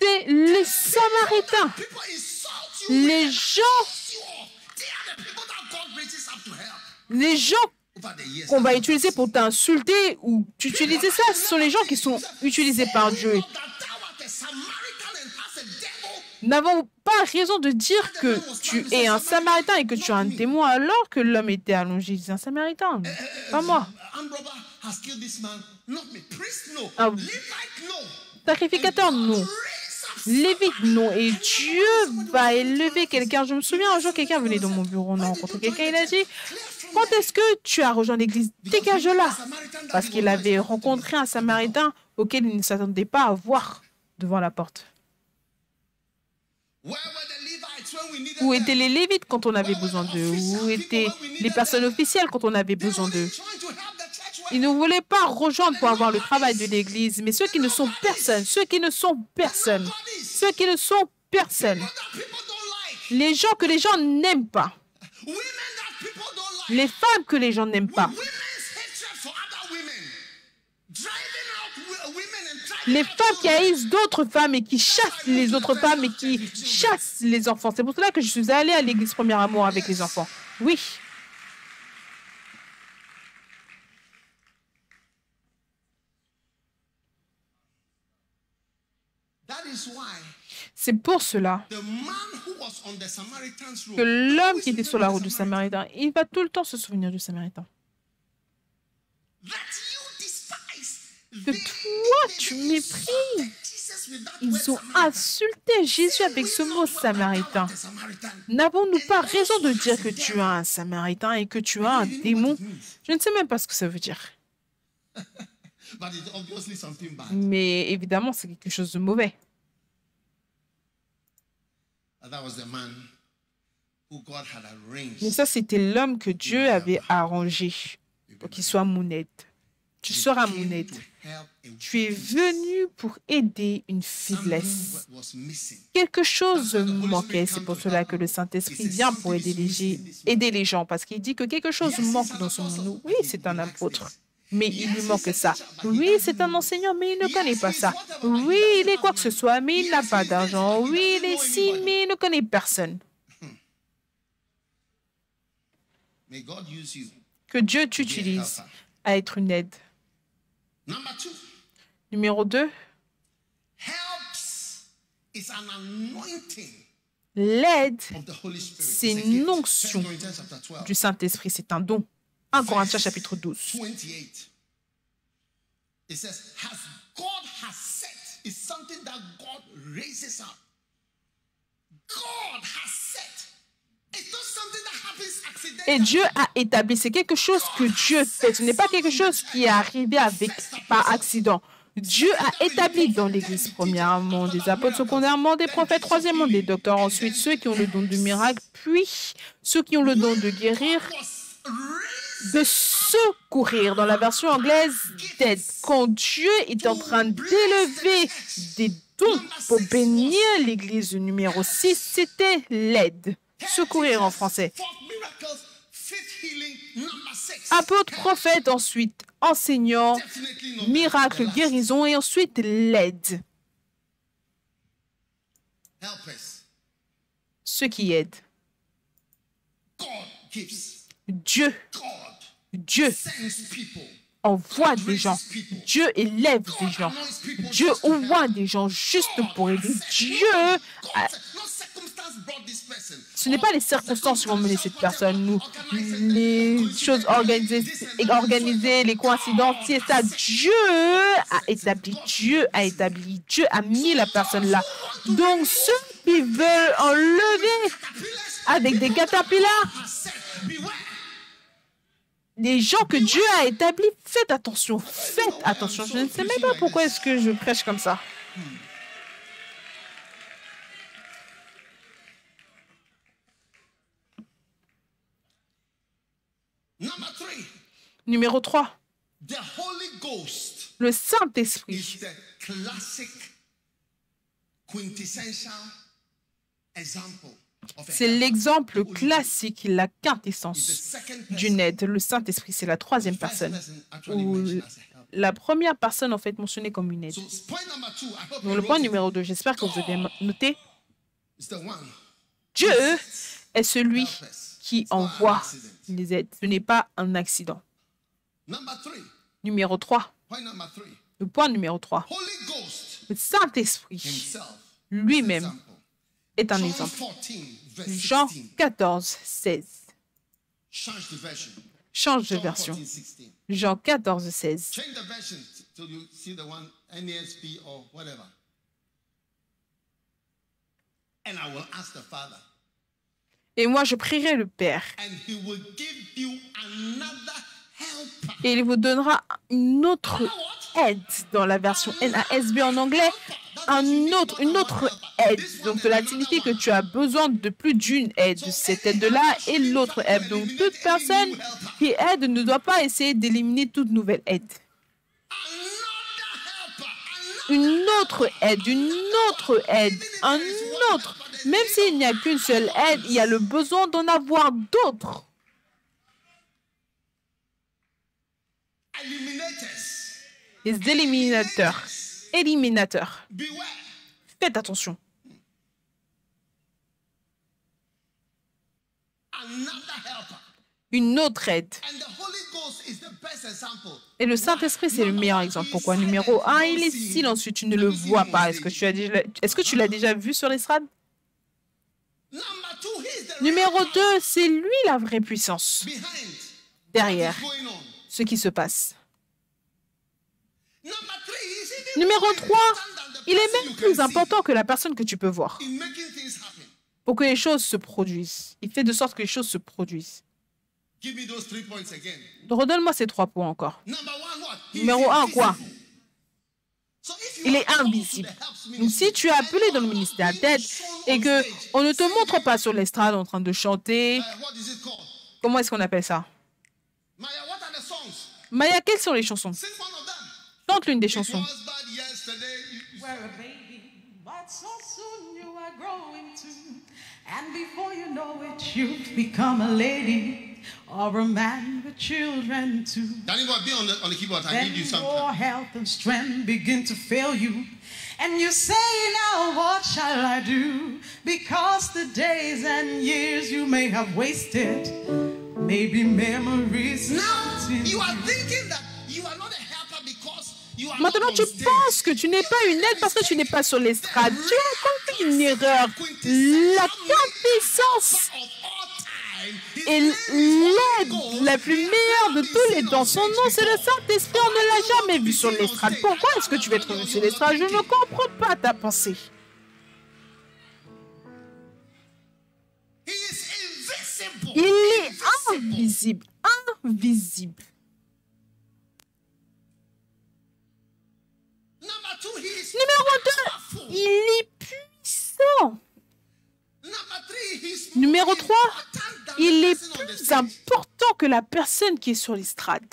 C'est les Samaritains. Les gens qu'on va utiliser pour t'insulter ou t'utiliser ça, ce sont les gens qui sont utilisés par Dieu. N'avons pas raison de dire que tu es un Samaritain et que tu as un démon alors que l'homme était allongé. C'est un Samaritain, pas moi. Sacrificateur, non. Lévite, non. Et Dieu va élever quelqu'un. Je me souviens, un jour, quelqu'un venait dans mon bureau, on a rencontré quelqu'un, il a dit, quand est-ce que tu as rejoint l'église? Dégage là. Parce qu'il avait rencontré un Samaritain auquel il ne s'attendait pas à voir devant la porte. Où étaient les Lévites quand on avait besoin d'eux? Où étaient les personnes officielles quand on avait besoin d'eux? Ils ne voulaient pas rejoindre pour avoir le travail de l'Église, mais ceux qui ne sont personne, ceux qui ne sont personne, ceux qui ne sont personne, les gens que les gens n'aiment pas, les femmes que les gens n'aiment pas, les femmes qui haïssent d'autres femmes et qui chassent les autres femmes et qui chassent les enfants. C'est pour cela que je suis allée à l'église Premier Amour avec les enfants. Oui. C'est pour cela que l'homme qui était sur la route du Samaritain, il va tout le temps se souvenir du Samaritain. Que toi, tu méprises. Ils ont insulté Jésus avec ce mot Samaritain. N'avons-nous pas raison de dire que tu as un Samaritain et que tu as un démon? Je ne sais même pas ce que ça veut dire. Mais évidemment, c'est quelque chose de mauvais. Mais ça, c'était l'homme que Dieu avait arrangé pour qu'il soit mon aide. Tu seras mon aide. Tu es venu pour aider une faiblesse. Quelque chose manquait. C'est pour cela que le Saint-Esprit vient pour aider les gens. Parce qu'il dit que quelque chose manque dans son monde. Oui, c'est un apôtre, mais il lui manque ça. Oui, c'est un enseignant, mais il ne connaît pas ça. Oui, il est quoi que ce soit, mais il n'a pas d'argent. Oui, il est ci, mais il ne connaît personne. Que Dieu t'utilise à être une aide. Numéro 2. L'aide, c'est une onction du Saint-Esprit, c'est un don. 1 Corinthiens chapitre 12. Et Dieu a établi, c'est quelque chose que Dieu fait. Ce n'est pas quelque chose qui est arrivé par accident. Dieu a établi dans l'Église, premièrement, des apôtres, secondairement, des prophètes, troisièmement, des docteurs, ensuite ceux qui ont le don du miracle, puis ceux qui ont le don de guérir, de secourir, dans la version anglaise, d'aide. Quand Dieu est en train d'élever des dons pour bénir l'Église, numéro 6, c'était l'aide. Secourir en français. Apôtre, prophète, ensuite enseignant, miracle, guérison et ensuite l'aide. Ceux qui aident. Dieu envoie des gens. Dieu élève des gens. Dieu envoie des gens juste pour aider. Ce n'est pas les circonstances qui vont mener cette personne, les choses organisées, les coïncidences, c'est ça. Dieu a établi, Dieu a mis la personne là. Donc, ceux qui veulent enlever avec des catapillars, les gens que Dieu a établis, faites attention. Je ne sais même pas pourquoi est-ce que je prêche comme ça. Numéro 3. Le Saint-Esprit. C'est l'exemple classique, la quintessence d'une aide. Le Saint-Esprit, c'est la troisième personne. Ou la première personne, en fait, mentionnée comme une aide. Donc, le point numéro 2, j'espère que vous avez noté. Dieu est celui qui envoie les aides. Ce n'est pas un accident. Numéro 3. Le point numéro 3. Le Saint-Esprit lui-même est un exemple. Jean 14, 16. Change de version. Jean 14, 16. And I will ask the Father, Et moi, je prierai le Père. and he will give you another helper. Et il vous donnera une autre aide dans la version NASB en anglais. Une autre aide. Donc, cela signifie que tu as besoin de plus d'une aide. Cette aide-là et l'autre aide. Donc, toute personne qui aide ne doit pas essayer d'éliminer toute nouvelle aide. Une autre aide, un autre. Même s'il n'y a qu'une seule aide, il y a le besoin d'en avoir d'autres. Les éliminateurs. Beware. Faites attention. Another helper. Une autre aide. And the Holy Ghost is the best example. Et le Saint-Esprit, c'est le meilleur exemple. Pourquoi? Numéro 1, il est silencieux, tu ne le vois pas. Est-ce que tu l'as déjà vu sur l'estrade? Number two, he is the Numéro real 2, c'est lui la vraie puissance. behind Derrière going on. ce qui se passe. Number three, he is even Numéro more 3, important than the il est person même you plus can see important que la personne que tu peux voir. in making things happen. Pour que les choses se produisent. Il fait de sorte que les choses se produisent. Give me those 3 points again. Redonne-moi ces 3 points encore. Number one, what? He Numéro is 1, quoi? invisible. So if you Il are est called to invisible. the helps Donc ministry, si tu es appelé dans le ministère d'aide et que on ne te montre pas sur l'estrade en train de chanter, what is it called? comment est-ce qu'on appelle ça? Maya, what are the songs? Maya, quelles sont les chansons? Sing one of them. Chante l'une des It chansons. was bad yesterday. Were a baby, but so soon you are growing too. And before you know it, you've become a lady or a man with children too. Anybody be on the keyboard? I Then need you your sometime. health and strength begin to fail you. And you say, now what shall I do? Because the days and years you may have wasted, maybe memories. Now in you are thinking that you are not a helper because you are Maintenant, not tu on stage. penses que tu n'es pas une aide parce que tu n'es pas sur l'estrade. Tu as commis une erreur. La quintessence Of all time, his et name is Holy l'aide Ghost. la plus meilleure de tous les temps. Son nom, c'est le Saint-Esprit. On ne l'a jamais vu sur l'estrade. Pourquoi est-ce que tu veux être vu sur l'estrade? Je ne comprends pas ta pensée. He is invisible. Il est invisible. Invisible. Number two, he is Numéro 2, powerful. il est puissant. Number three, he's Numéro more 3, important than il the est person on the plus stage. important que la personne qui est sur l'estrade.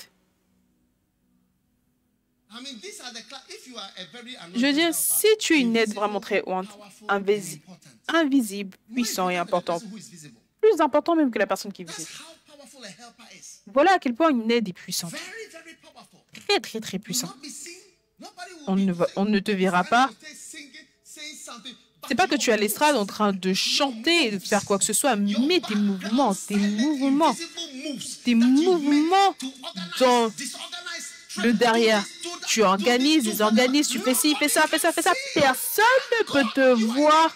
I mean, these are the if you are a very Je veux dire, anointed si helper, tu es une aide invisible, vraiment très haute, powerful, and important. invisible, puissant et More important important, than the person who is visible. plus important même que la personne qui est That's visible. how powerful a helper is. Voilà à quel point une aide est puissante. Very, very powerful. Très, très, très Will puissant. not be seen. Nobody will On ne te verra pas. C'est pas que tu es à l'estrade en train de chanter et de faire quoi que ce soit, mais tes mouvements dans le derrière. Tu organises, tu fais ci, fais ça. Personne ne peut te voir.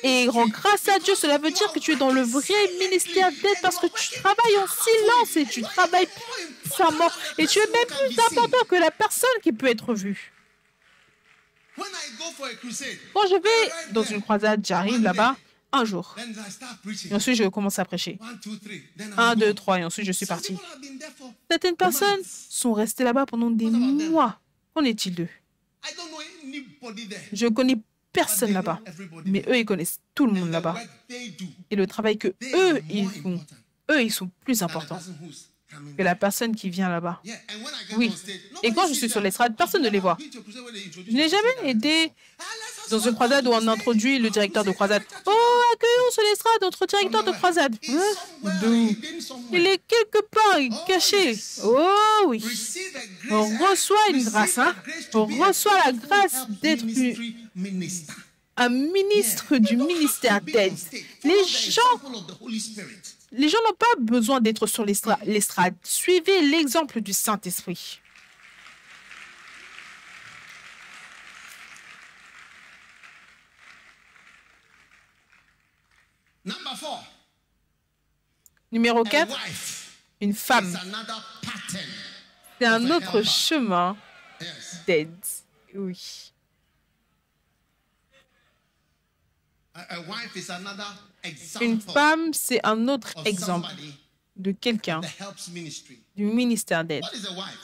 Et grâce à Dieu, cela veut dire que tu es dans le vrai ministère d'aide parce que tu travailles en silence et tu travailles puissamment. Et tu es même plus important que la personne qui peut être vue. Quand je vais dans une croisade, j'arrive là-bas un jour. Et ensuite, je commence à prêcher. 1, 2, 3, et ensuite, je suis parti. Certaines personnes sont restées là-bas pendant des mois. Qu'en est-il d'eux? Je connais personne là-bas. Mais eux, ils connaissent tout le monde là-bas. Et le travail que eux, ils font, ils sont plus importants que la personne qui vient là-bas. Oui. Et quand je suis sur l'estrade, personne ne les voit. Je n'ai jamais été dans une croisade où on introduit le directeur de croisade. Oh, accueillons sur l'estrade notre directeur de croisade. Hein? D'où? Il est quelque part caché. Oh oui. On reçoit une grâce. Hein? On reçoit la grâce d'être un ministre du ministère d'aide. Les gens n'ont pas besoin d'être sur l'estrade. Suivez l'exemple du Saint-Esprit. Numéro 4, une femme. C'est un autre chemin d'aide. Oui. A wife is another Une example femme, c'est un autre of exemple somebody de quelqu'un that helps ministry. du ministère d'aide. What is a wife?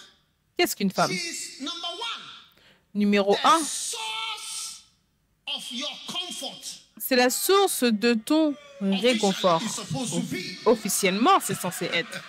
Qu'est-ce qu'une femme? She's number one. Numéro The 1, source of your comfort. c'est la source de ton réconfort. It's supposed to be. Officiellement, c'est censé être.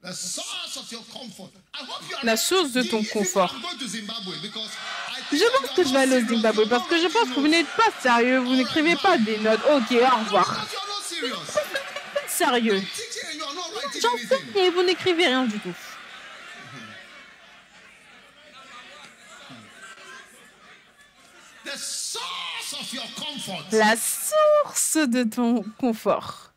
The source of your comfort. I hope you are La source de ton confort. I'm going to Zimbabwe because I Je think pense que je vais aller au Zimbabwe parce que je pense que vous n'êtes pas sérieux, vous n'écrivez pas des notes. Ok, au revoir. Because you're not serious. Pas sérieux. Teaching and you are not writing J'en sais anything. et vous n'écrivez rien du tout. The source of your comfort. La source de ton confort.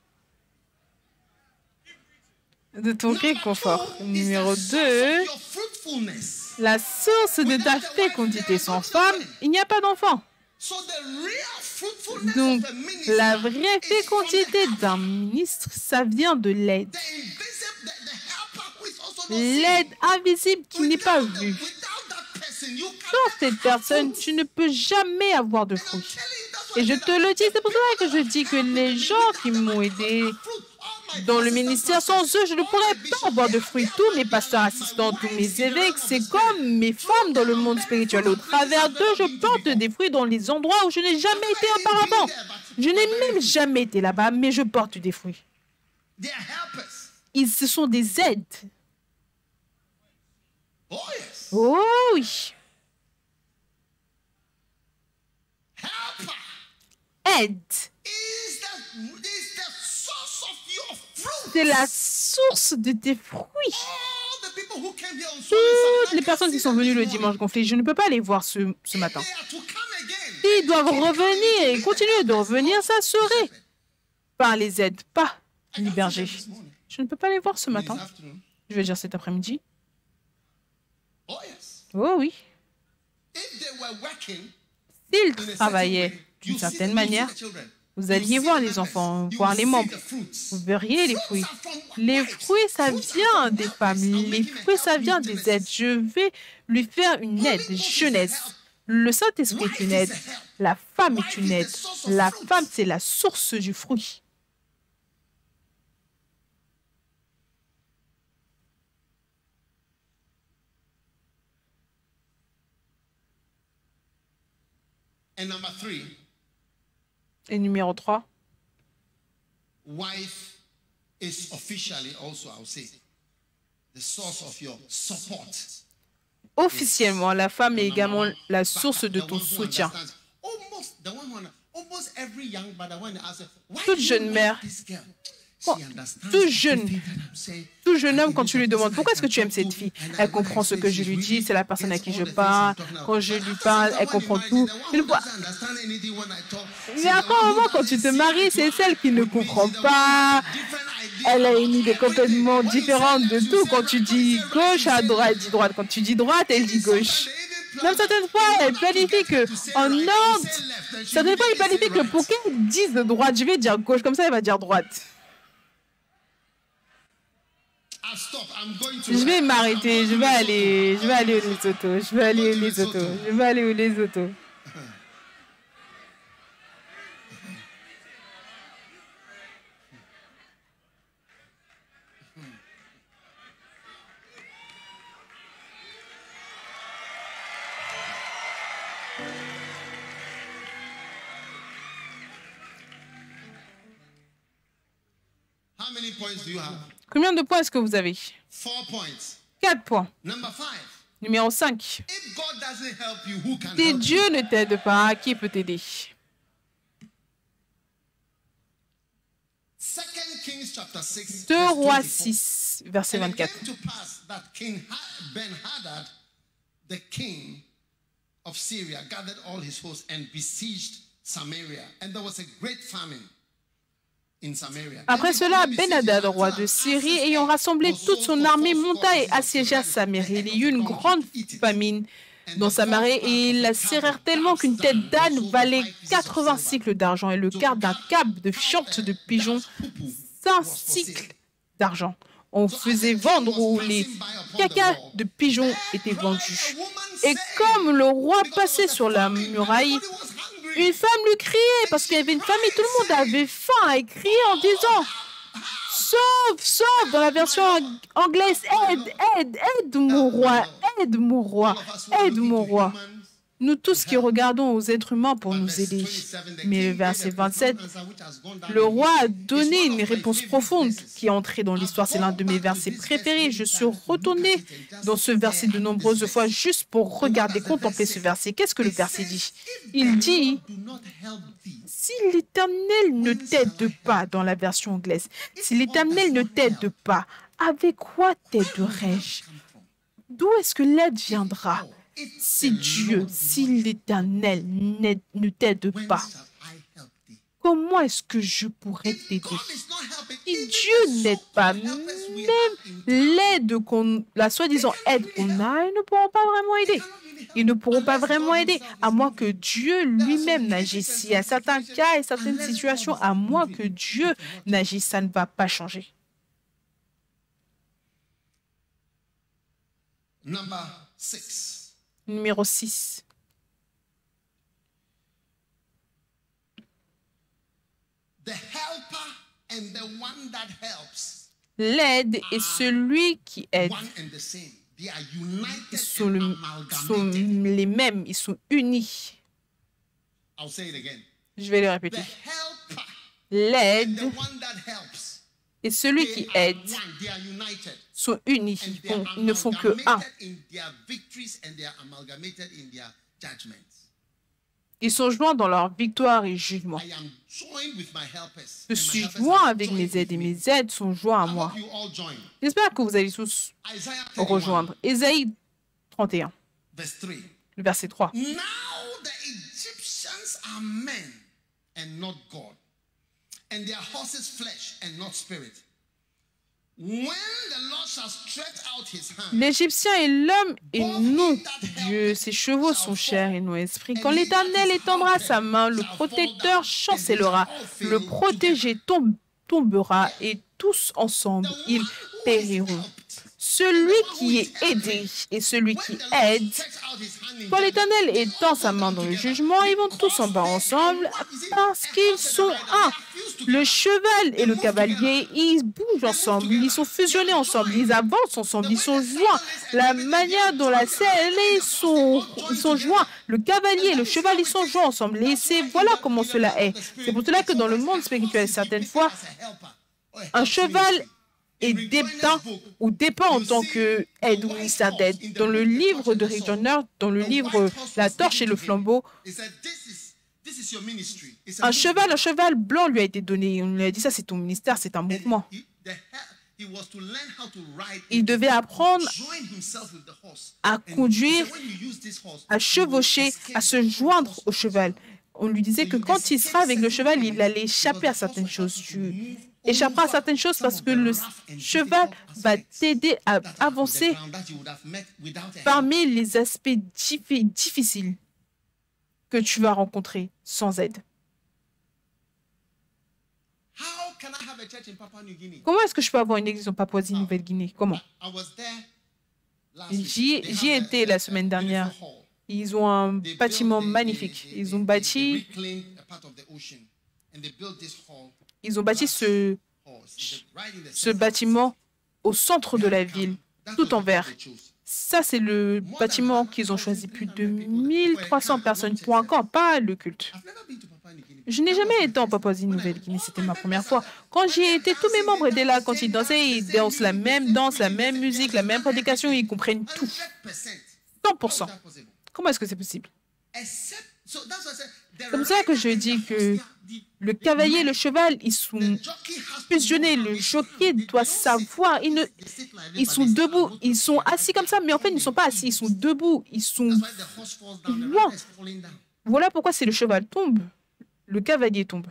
De ton réconfort. Numéro 2, Your fruitfulness. la source de ta fécondité. Sans femme, il n'y a pas d'enfant. So the real fruitfulness Donc, of a minister la vraie is from fécondité the d'un ministre, ça vient de l'aide. The invisible, the helper who is also not L'aide seen. invisible qui n'est pas Without vue. that person, you Sans can't cette personne, tu ne peux jamais avoir de I'm fruits. telling you, that's Et why je I te le dis, c'est pour cela que je dis que les gens qui m'ont aidé dans le ministère, sans eux, je ne pourrais pas avoir de fruits. Tous mes pasteurs assistants, tous mes évêques, c'est comme mes femmes dans le monde spirituel. Au travers d'eux, je porte des fruits dans les endroits où je n'ai jamais été auparavant. Je n'ai même jamais été là-bas, mais je porte des fruits. They are helpers. Ce sont des aides. Oh yes. Oh oui, Helper aide. is the source of your fruit. C'est la source de tes fruits. All the people who came here on Toutes Sunday, les personnes qui sont venues le dimanche gonflé, je ne peux pas les voir ce matin. they are to come again. Ils doivent revenir et continuer de revenir s'assurer par les aides, pas les bergers. Je ne peux pas les voir ce matin. This afternoon. Je vais dire cet après-midi. Oh yes. Oh oui. If they were working S'ils in a certain travaillaient way, d'une you see certaine the manière, children. vous alliez voir les enfants, voir les membres. Vous verriez les fruits. Les fruits, ça vient des femmes. Les fruits, ça vient des aides. Je vais lui faire une aide, jeunesse. Le Saint-Esprit est une aide. La femme est une aide. La femme, c'est la source du fruit. And number 3, Et numéro 3, wife is officially also, I'll say, the source of your support. officiellement, la femme est également la But source de the ton one who soutien. understands, almost every young mother, when they ask her, why Toute do you jeune like mère, this girl? Bon, She understands tout jeune, everything that I'm saying. tout jeune homme, quand tu lui demandes pourquoi est-ce que tu aimes cette fille, elle comprend ce que je lui dis, c'est la personne à qui je parle. Quand je lui parle, elle comprend tout. Une fois. Mais après un moment, quand tu te maries, c'est celle qui ne comprend pas. Elle a une idée complètement différente de tout. Quand tu dis gauche, à droite, elle dit droite. Quand tu dis droite, elle dit gauche. Même certaines fois, elle planifie que en ordre, certaines fois, elle planifie que pour qu'elle dise de droite, je vais dire gauche, comme ça, elle va dire droite. Je vais m'arrêter, je vais aller au Lesotho, je vais aller au Lesotho, je vais aller au Lesotho. How many points do you have? Combien de points est-ce que vous avez? 4 points. 4 points. Number 5. Numéro 5. If God doesn't help you, who can Si help you? Dieu ne t'aide pas, qui peut t'aider? 2 Kings chapter 6, 2 verse Rois 24. 6, verset And it 24. came to pass that King Ben-Hadad, the king of Syria, gathered all his hosts and besieged Samaria. And there was a great famine in Samaria. Après cela, Ben-Hadad, roi de Syrie, ayant rassemblé toute son armée, monta et assiégea Samarie. Il y eut une grande famine dans Samarie et ils la serrèrent tellement qu'une tête d'âne valait 80 cycles d'argent et le quart d'un cap de fiente de pigeon 5 cycles d'argent. On faisait vendre où les caca de pigeons étaient vendus. Et comme le roi passait sur la muraille, une femme lui criait parce qu'il y avait une famille, tout le monde avait faim et criait en disant « Sauve, sauve !» dans la version anglaise « Aide, aide, aide mon roi, aide mon roi, aide mon roi !» Nous tous qui regardons aux êtres humains pour nous aider. Mais le verset 27, le roi a donné une réponse profonde qui est entrée dans l'histoire. C'est l'un de mes versets préférés. Je suis retourné dans ce verset de nombreuses fois juste pour regarder, contempler ce verset. Qu'est-ce que le verset dit? Il dit, si l'Éternel ne t'aide pas, dans la version anglaise, si l'Éternel ne t'aide pas, avec quoi t'aiderai-je? D'où est-ce que l'aide viendra? Si Dieu, si l'Éternel ne t'aide pas, comment est-ce que je pourrais t'aider? Si Dieu n'aide pas, même l'aide la soi-disant aide qu'on a, ils ne pourront pas vraiment aider. Ils ne pourront pas vraiment aider, à moins que Dieu lui-même n'agisse. Il y a certains cas et certaines situations, à moins que Dieu n'agisse, ça ne va pas changer. Numéro 6. L'aide et celui qui aide sont les mêmes, ils sont unis. Je vais le répéter. L'aide et celui qui aide sont unis. Ils ne font que un. Ils sont joints dans leur victoire et jugement. Je suis joint avec mes aides et mes aides sont joints à moi. J'espère que vous allez tous rejoindre. Ésaïe 31, le verset 3. Now the Egyptians are men and not God, and their horses flesh and not spirit. L'Égyptien est l'homme et non Dieu. Ses chevaux sont chairs et non esprit. Quand l'Éternel étendra sa main, le protecteur chancellera. Le protégé tombera et tous ensemble, ils périront. Celui qui est aidé et celui qui aide, quand l'Éternel étend sa main dans le jugement, ils vont tous en bas ensemble parce qu'ils sont un. Le cheval et le cavalier, ils bougent ensemble, ils sont fusionnés ensemble, ils avancent ensemble, ils sont joints. La manière dont la selle, ils sont joints. Le cavalier et le cheval, ils sont joints ensemble. Et voilà comment cela est. C'est pour cela que dans le monde spirituel, certaines fois, un cheval et dépend en tant qu'aide ou ministère d'aide. Dans le livre de Rick Joyner, dans le livre La torche et le flambeau, un cheval blanc lui a été donné. On lui a dit, ça c'est ton ministère, c'est un mouvement. Il devait apprendre à conduire, à chevaucher, à se joindre au cheval. On lui disait que quand il sera avec le cheval, il allait échapper à certaines choses. Tu échapperas à certaines choses parce que le cheval va t'aider à avancer parmi les aspects difficiles que tu vas rencontrer sans aide. Comment est-ce que je peux avoir une église en Papouasie-Nouvelle-Guinée? Comment? J'y ai été la semaine dernière. Ils ont un bâtiment magnifique. Ils ont bâti ce bâtiment au centre de la ville, tout en verre. Ça, c'est le bâtiment qu'ils ont choisi. Plus de 1300 personnes pour un camp, pas le culte. Je n'ai jamais été en Papouasie-Nouvelle-Guinée, c'était ma première fois. Quand j'y ai été, tous mes membres étaient là. Quand ils dansaient, ils dansent la même danse, la même musique, la même prédication, ils comprennent tout. 100%. Comment est-ce que c'est possible? C'est comme ça que je dis que le cavalier et le cheval, ils sont fusionnés. Le jockey doit savoir. Ils sont debout. Ils sont assis comme ça, mais en fait, ils ne sont pas assis. Ils sont debout. Ils sont loin. Voilà pourquoi si le cheval tombe, le cavalier tombe.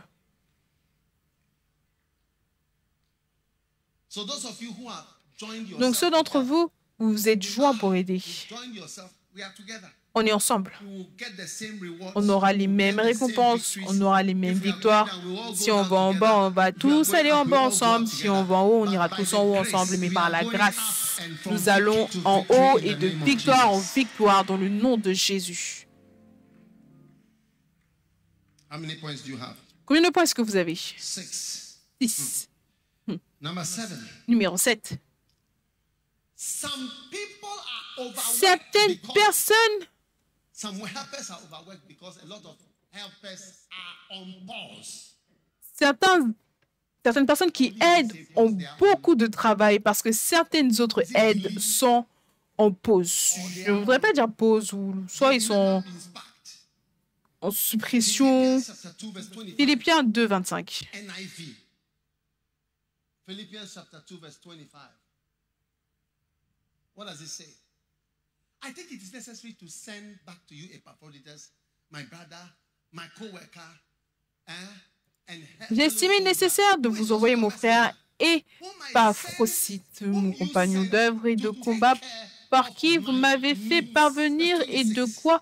Donc, ceux d'entre vous, vous êtes joints pour aider. we are together. On est ensemble. We will get the same rewards. On aura les mêmes récompenses, on aura les mêmes victoires. Si on va en bas, on va tous aller en bas ensemble. Si on va en haut, on ira tous en haut ensemble. Mais par la grâce, nous allons en haut et de victoire en victoire dans le nom de Jésus. How many points do you have? Combien de points est-ce que vous avez? 6. 6. Number 7. Numéro 7. Some people are overworked Certaines because personnes, some helpers are overworked because a lot of helpers are on pause. certaines personnes qui aident ont beaucoup de travail parce que certaines autres aides sont en pause. Je ne voudrais pas dire pause, ou soit ils sont en suppression. Chapter 2 verse 25. Philippiens 2, 25. NIV. Philippians chapter 2 verse 25. What does it say? I think it is necessary to send back to you Epaphroditus, my brother, my co-worker, and J'ai estimé nécessaire de vous envoyer mon frère et Paphrodite, mon compagnon d'œuvre et de combat, par qui vous m'avez fait parvenir et de quoi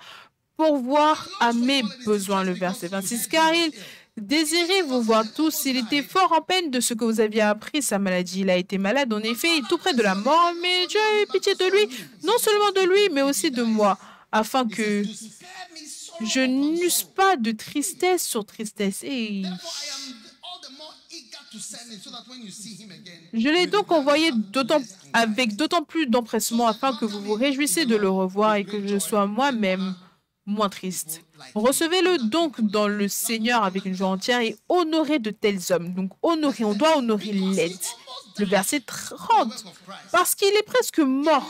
pourvoir à mes besoins. Le verset 26, car il désirait vous voir tous. Il était fort en peine de ce que vous aviez appris sa maladie. Il a été malade, en effet, tout près de la mort, mais Dieu a eu pitié de lui, non seulement de lui, mais aussi de moi, afin que je n'eusse pas de tristesse sur tristesse. Et je l'ai donc envoyé avec d'autant plus d'empressement afin que vous vous réjouissiez de le revoir et que je sois moi-même moins triste. Recevez-le donc dans le Seigneur avec une joie entière et honorez de tels hommes. Donc honorer, on doit honorer l'aide. Le verset 30. Parce qu'il est presque mort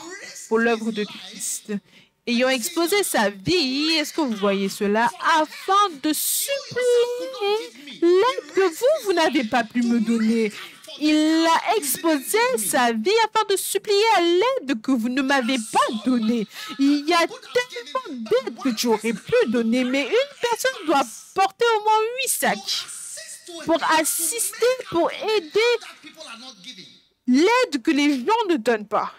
pour l'œuvre de Christ, ayant exposé sa vie, est-ce que vous voyez cela, afin de supplier l'aide que vous n'avez pas pu me donner. Il a exposé sa vie afin de supplier à l'aide que vous ne m'avez pas donnée. Il y a tellement d'aides que tu aurais pu donner, mais une personne doit porter au moins 8 sacs pour assister, pour aider l'aide que les gens ne donnent pas.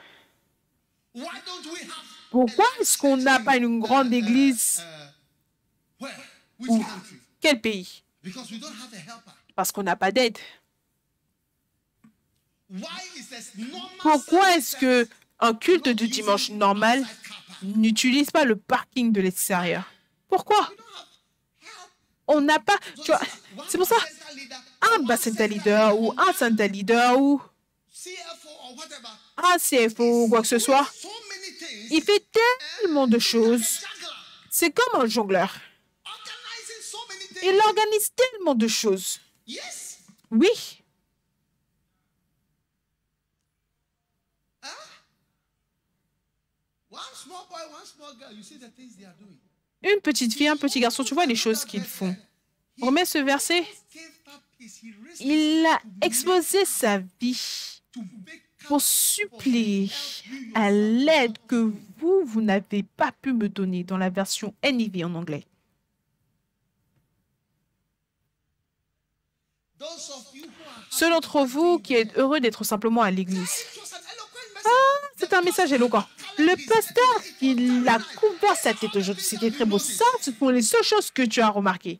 Pourquoi est-ce qu'on n'a pas une grande église? Où? Quel pays? Parce qu'on n'a pas d'aide. Pourquoi est-ce qu'un culte du dimanche normal n'utilise pas le parking de l'extérieur? Pourquoi? On n'a pas... C'est pour ça, un Bacenta leader ou un Santa leader ou un CFO ou quoi que ce soit, il fait tellement de choses. C'est comme un jongleur. Il organise tellement de choses. Oui. Une petite fille, un petit garçon, tu vois les choses qu'ils font. On remet ce verset. Il a exposé sa vie pour supplier à l'aide que vous n'avez pas pu me donner, dans la version NIV en anglais. Ceux d'entre vous qui êtes heureux d'être simplement à l'église. Ah, c'est un message éloquent. Le pasteur, il a couvert sa tête aujourd'hui. C'était très beau. Ça, ce sont les seules choses que tu as remarquées.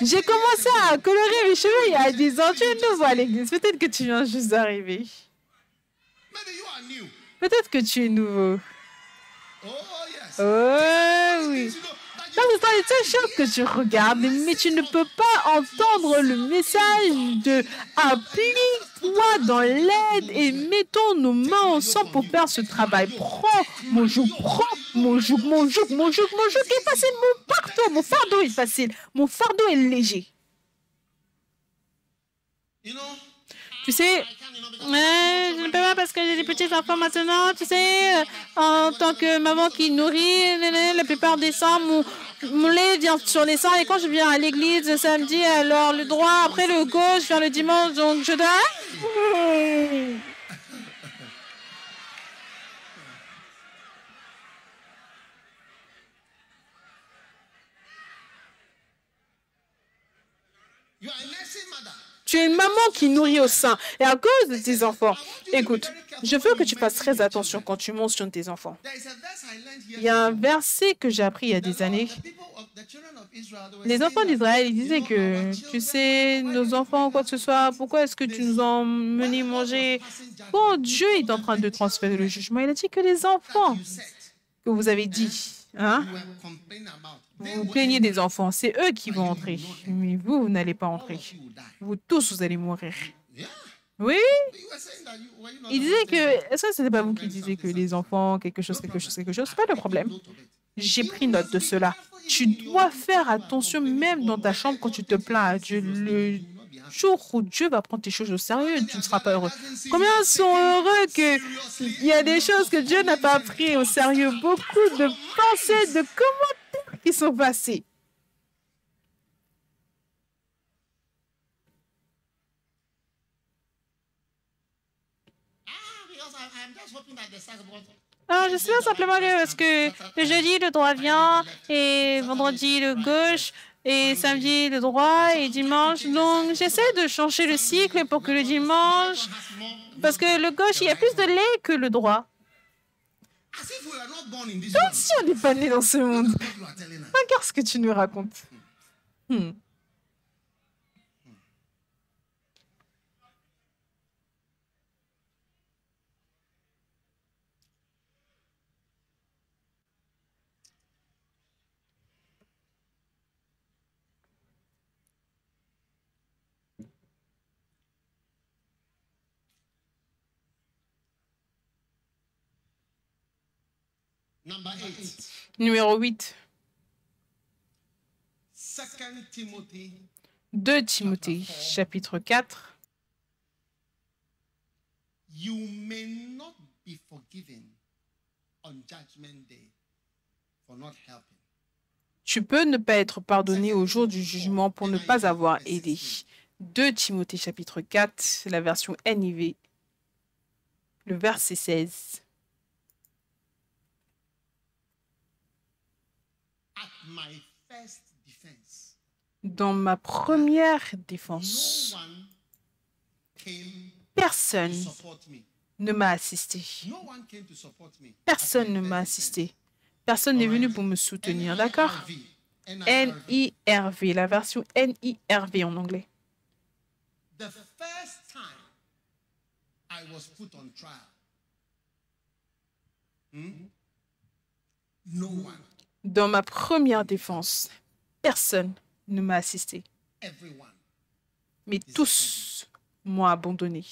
J'ai commencé à colorer mes cheveux il y a 10 ans. Tu es nouveau à l'église. Peut-être que tu viens juste d'arriver. Peut-être que tu es nouveau. Oh oui. Ça, ce sont les seules choses que tu regardes, mais tu ne peux pas entendre le message de « Applique-toi dans l'aide et mettons nos mains ensemble pour faire ce travail. Prends mon joug est facile, mon fardeau est facile, mon fardeau est léger. » Tu sais, je ne peux pas parce que j'ai des petits enfants maintenant. Tu sais, en tant que maman qui nourrit, la plupart des sangs, mon lait vient sur les sangs. Et quand je viens à l'église le samedi, alors le droit, après le gauche, vers le dimanche, donc je dois... Tu es une maman qui nourrit au sein et à cause de tes enfants. Écoute, Je veux que tu fasses très attention quand tu mentionnes tes enfants. Il y a un verset que j'ai appris il y a des années. Les enfants d'Israël, ils disaient que, tu sais, nos enfants, quoi que ce soit, pourquoi est-ce que tu nous as emmenés manger? Quand Dieu est en train de transférer le jugement, il a dit que les enfants que vous avez dit, hein, vous plaignez des enfants, c'est eux qui vont entrer. Mais vous, vous n'allez pas entrer. Vous tous, vous allez mourir. Oui, il disait que, est-ce que ce n'était pas vous qui disiez que les enfants, quelque chose, c'est pas le problème. J'ai pris note de cela. Tu dois faire attention même dans ta chambre quand tu te plains à Dieu. Le jour où Dieu va prendre tes choses au sérieux, tu ne seras pas heureux. Combien sont heureux qu'il y a des choses que Dieu n'a pas pris au sérieux? Beaucoup de pensées, de commentaires qui sont passés. Alors, j'espère simplement que parce que le jeudi, le droit vient, et vendredi, le gauche, et samedi, le droit, et dimanche. Donc, j'essaie de changer le cycle pour que le dimanche, parce que le gauche, il y a plus de lait que le droit. Comme si on n'est pas né dans ce monde. Regarde ce que tu nous racontes. Numéro 8. 2 Timothée, chapitre 4. You may not be forgiven on Judgment Day for not helping. Tu peux ne pas être pardonné au jour du jugement pour ne pas avoir aidé. 2 Timothée, chapitre 4, la version NIV, le verset 16. Dans ma première défense, personne ne m'a assisté. Personne ne m'a assisté. Personne n'est venu pour me soutenir, d'accord? NIRV, la version NIRV en anglais. Dans ma première défense, personne ne m'a assisté. Mais tous m'ont abandonné.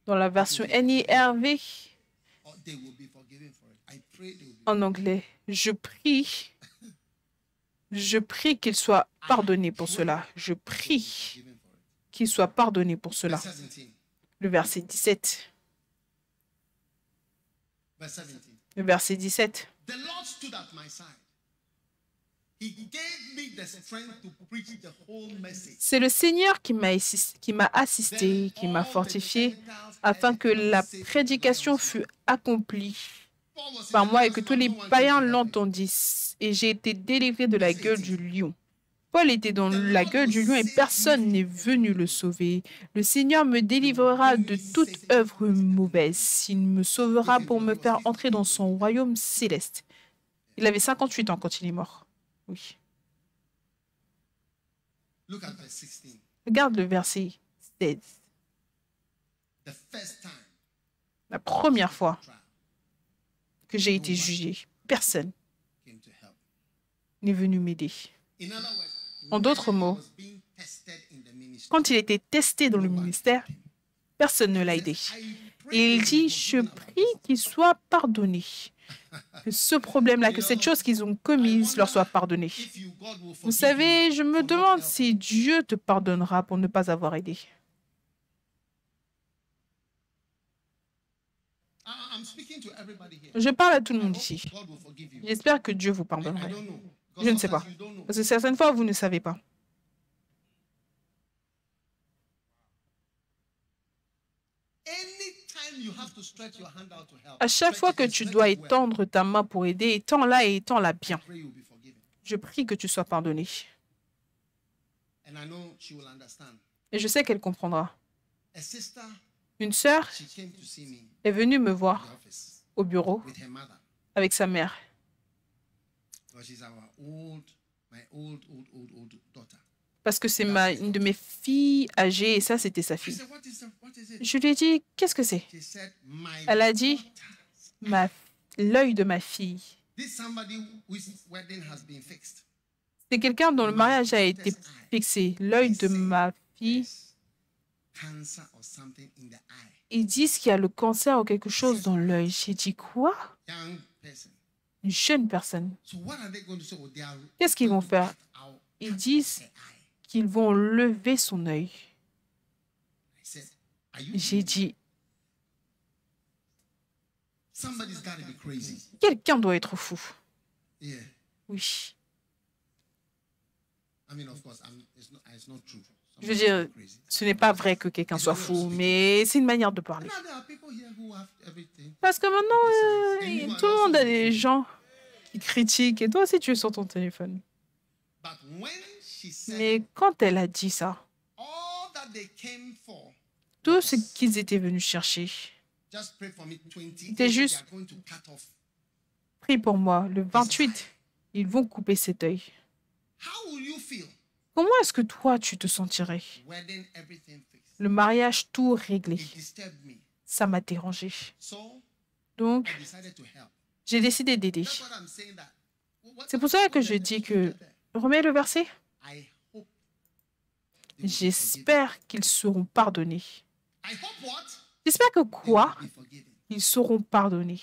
Dans la version NIRV, en anglais, je prie qu'il soit pardonné pour cela. Je prie qu'il soit pardonné pour cela. Le verset 17. Le verset 17. C'est le Seigneur qui m'a assisté, qui m'a fortifié, afin que la prédication fût accomplie par moi et que tous les païens l'entendissent. Et j'ai été délivré de la gueule du lion. Paul était dans la gueule du lion et personne n'est venu le sauver. Le Seigneur me délivrera de toute œuvre mauvaise. Il me sauvera pour me faire entrer dans son royaume céleste. Il avait 58 ans quand il est mort. Oui. Regarde le verset 16. La première fois que j'ai été jugé, personne n'est venu m'aider. En d'autres mots, quand il était testé dans le ministère, personne ne l'a aidé. Et il dit, je prie qu'il soit pardonné. Que ce problème-là, que cette chose qu'ils ont commise leur soit pardonnée. Vous savez, je me demande si Dieu te pardonnera pour ne pas avoir aidé. Je parle à tout le monde ici. J'espère que Dieu vous pardonnera. Je ne sais pas. Parce que certaines fois, vous ne savez pas. À chaque fois que tu dois étendre ta main pour aider, étends-la et étends-la bien. Je prie que tu sois pardonné. Et je sais qu'elle comprendra. A sister, Une sœur she came to see me est venue me in voir the office au bureau with her mother. avec sa mère. Because she's my old daughter. Parce que c'est une de mes filles âgées et ça, c'était sa I fille. said, what is it? Je lui ai dit, qu'est-ce que c'est? She said, my Elle a dit, daughter. l'œil de ma fille. This somebody whose wedding has been fixed. C'est quelqu'un dont le mariage a été fixé. L'œil de ma fille. There's cancer or something in the eye. Ils disent qu'il y a le cancer ou quelque chose dans l'œil. J'ai dit, quoi? Young person. Une jeune personne. So what are they going to say? Oh, they are Qu'est-ce qu'ils vont going to faire? cut out Ils disent her eye. qu'ils vont lever son œil. I said, are you J'ai dit, somebody's got to be crazy. quelqu'un doit être fou. Yeah. Oui. I mean, of course, it's not true. Je veux dire, ce n'est pas vrai que quelqu'un soit fou, mais c'est une manière de parler. Now, there are people here who have everything. Parce que maintenant, tout le monde a des gens qui critiquent et toi aussi tu es sur ton téléphone. But when she said Mais quand elle a dit ça, all that they came for, tout ce qu'ils étaient venus chercher, just pray for me, 28, C'était they juste- are going to cut off. prie pour moi, le 28, ils vont couper cet œil. How will you feel? Comment est-ce que toi tu te sentirais? Wedding, everything fixed. Le mariage tout réglé, It disturbed me. ça m'a dérangé. So Donc, I decided to help. j'ai décidé d'aider. That's what I'm saying that. C'est pour ça que je dis que, remets le verset, I hope they will be forgiven. j'espère qu'ils seront pardonnés. I hope what? J'espère que They quoi? will be forgiven. Ils seront pardonnés.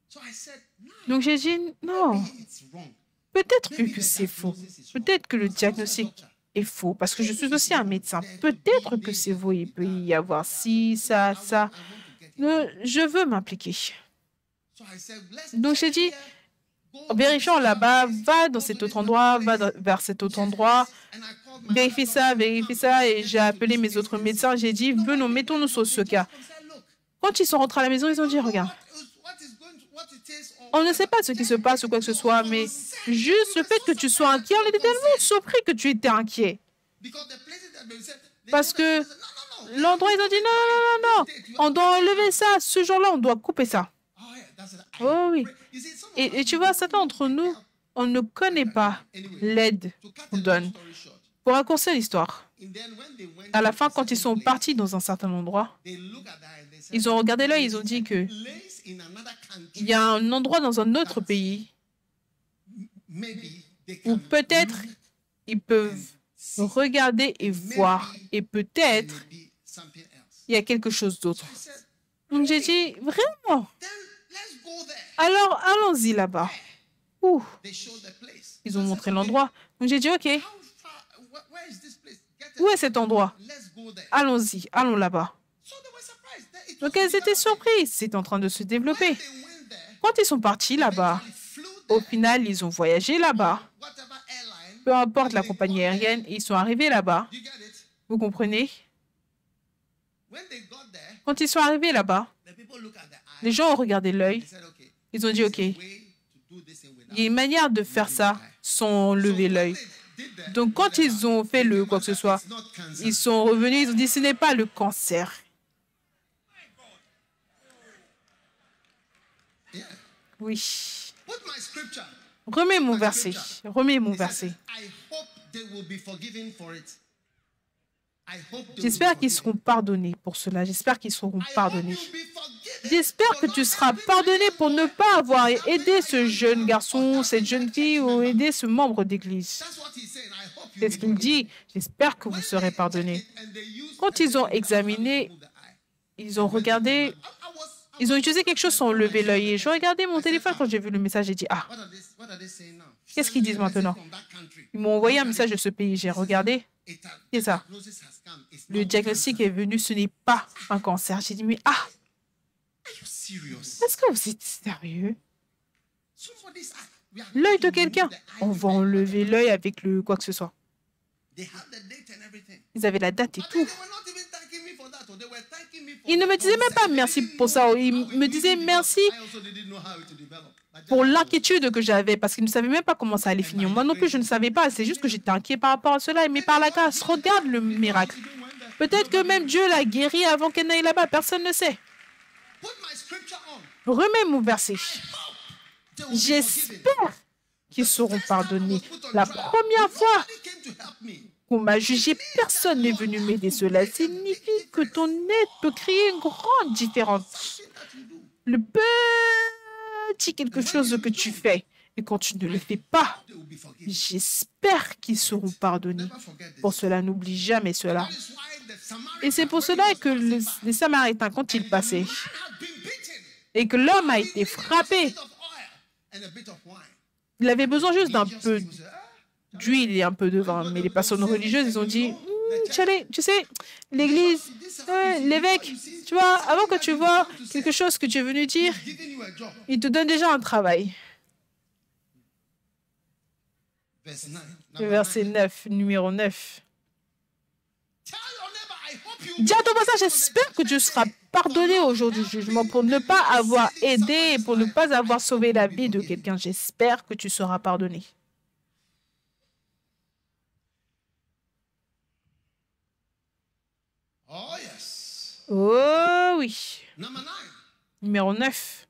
So I said, no, Donc j'ai dit, non, maybe it's wrong. peut-être Maybe que the c'est faux. diagnosis is wrong. Peut-être que le Because I'm also a diagnostic doctor. est faux, parce que je suis aussi un médecin. Peut-être que c'est faux, il peut y avoir ci, ça, ça. I want to get it. Je veux m'impliquer. So I said, let's Donc j'ai check dit, here, go vérifions là-bas, va dans cet autre endroit, vers cet autre endroit, and I called my vérifie ça, et j'ai appelé mes autres médecins, j'ai dit, venons, mettons-nous sur ce cas. Quand ils sont rentrés à la maison, ils ont dit, regarde, on ne sait pas ce qui se passe ou quoi que ce soit, mais juste le fait que tu sois inquiet, on était tellement surpris que tu étais inquiet. Parce que l'endroit, ils ont dit, non, on doit enlever ça, ce jour-là, on doit couper ça. Oh oui. Et tu vois, certains d'entre nous, on ne connaît pas l'aide qu'on donne. Pour raccourcir l'histoire, à la fin, quand ils sont partis dans un certain endroit, ils ont regardé l'œil, ils ont dit que il y a un endroit dans un autre pays où peut-être ils peuvent regarder et voir, et peut-être il y a quelque chose d'autre. Donc j'ai dit, vraiment? Alors allons-y là-bas. Ouh, ils ont montré l'endroit. Donc j'ai dit, ok, où est cet endroit? Allons-y, allons là-bas. Donc elles étaient surprises, c'est en train de se développer. Quand ils sont partis là-bas, au final, ils ont voyagé là-bas. Peu importe la compagnie aérienne, ils sont arrivés là-bas. Vous comprenez? Quand ils sont arrivés là-bas, les gens ont regardé l'œil. Ils ont dit, OK, il y a une manière de faire ça sans lever l'œil. Donc, quand ils ont fait le quoi que ce soit, ils sont revenus, ils ont dit, ce n'est pas le cancer. Oui. Remets mon verset. Remets mon verset. J'espère qu'ils seront pardonnés pour cela. J'espère qu'ils seront pardonnés. J'espère que tu seras pardonné pour ne pas avoir aidé ce jeune garçon, cette jeune fille ou aidé ce membre d'église. C'est ce qu'il dit. J'espère que vous serez pardonné. Quand ils ont examiné, ils ont regardé, ils ont utilisé quelque chose sans lever l'œil. Et je regardais mon téléphone quand j'ai vu le message. J'ai dit, ah, qu'est-ce qu'ils disent maintenant? Ils m'ont envoyé un message de ce pays. J'ai regardé. C'est ça. Le diagnostic est venu, ce n'est pas un cancer. J'ai dit, mais ah, est-ce que vous êtes sérieux? L'œil de quelqu'un, on va enlever l'œil avec le quoi que ce soit. Ils avaient la date et tout. Ils ne me disaient même pas merci pour ça. Ils me disaient merci pour l'inquiétude que j'avais parce qu'ils ne savaient même pas comment ça allait finir. Moi non plus, je ne savais pas. C'est juste que j'étais inquiet par rapport à cela. Mais par la grâce, regarde le miracle. Peut-être que même Dieu l'a guérie avant qu'elle n'aille là-bas. Personne ne sait. Put my scripture on. Remets mon verset. They will be forgiven. J'espère qu'ils seront pardonnés. La première fois Nobody came to help me. qu'on m'a jugé, personne n'est venu m'aider. Cela signifie que ton aide peut créer une grande différence. Something that you do. Le petit quelque chose que tu fais. Et quand tu ne le fais pas, They will be forgiven. j'espère qu'ils seront pardonnés. Never forget this. Pour cela, n'oublie jamais cela. That is why the Samaritan, Et c'est pour when he cela was que passing by, les Samaritains, quand ils the passaient, man had been beaten. et que l'homme a été He frappé, needed a bit of oil and a bit of wine. il avait besoin juste d'un Just peu he was, d'huile et un peu de vin. Mais les personnes religieuses, ils ont dit, tu sais, l'église, l'évêque, tu vois, avant que tu vois quelque chose que tu es venu dire, giving you a job. il te donne déjà un travail. Verse 9. Le verset 9, numéro 9. Tell your neighbor, I hope you Dis à ton voisin, j'espère que tu seras pardonné au jour du jugement pour ne pas avoir aidé et pour ne pas avoir sauvé la vie de quelqu'un. J'espère que tu seras pardonné. Oh yes. Oh oui. Number 9. Numéro 9.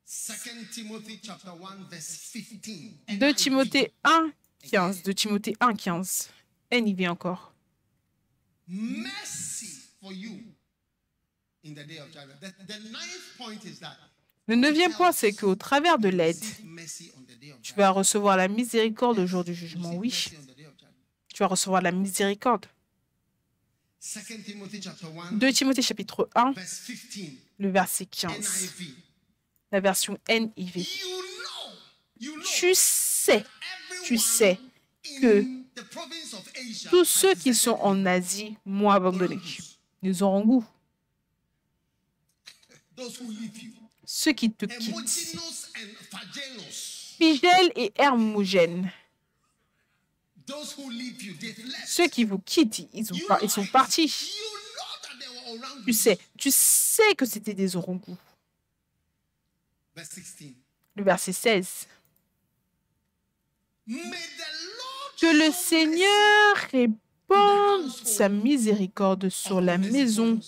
2 Timothy chapter 1 verse 15. 2 Timothée 1, 15. 2 Timothée 1, 15. NIV encore. Mercy for you in the day of judgment. The ninth point is that Le 9e point, c'est qu'au travers de l'aide, receive mercy on the day of tu judgment. vas recevoir la miséricorde au jour du jugement. Receive Oui, mercy on the day of judgment. tu vas recevoir la miséricorde. 2 Timothy chapter 1 2 Timothée chapitre 1, verse 15. le verset 15. NIV. La version NIV. You know Tu sais everyone que in the province of Asia tous has ceux qui sont en Asie m'ont abandonné. Ils auront goût. those who leave you. Ceux qui te quittent. Hermogenes and Phagelos. Figel et Hermogène. Those who leave you, they've left. Ceux qui vous quittent, ils sont partis. You know that they were around you. Tu sais que c'était des orangous. Verse 16. Le verset 16. May the Lord Que le show Seigneur répande sa miséricorde sur la maison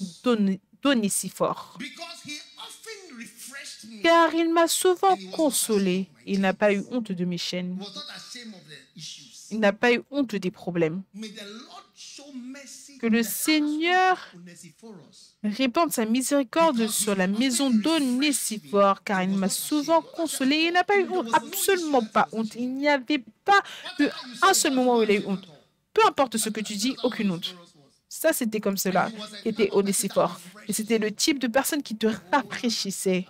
d'Onésiphore. mercy, because he often refreshed me. Car il m'a souvent consolé. Il n'a pas eu honte de mes chaînes. He was not ashamed of the issues. Il n'a pas eu honte des problèmes. May the Lord show mercy Que to le the Seigneur household of Onesiphorus. répande sa miséricorde sur la maison d'Onésiphore, car il m'a souvent consolé. Il n'a pas eu honte, absolument pas honte. Il n'y avait pas eu un seul moment où il a eu honte. Peu importe ce que tu dis, aucune honte. Ça, c'était comme cela, qui était Onésiphore. Et c'était le type de personne qui te rafraîchissait.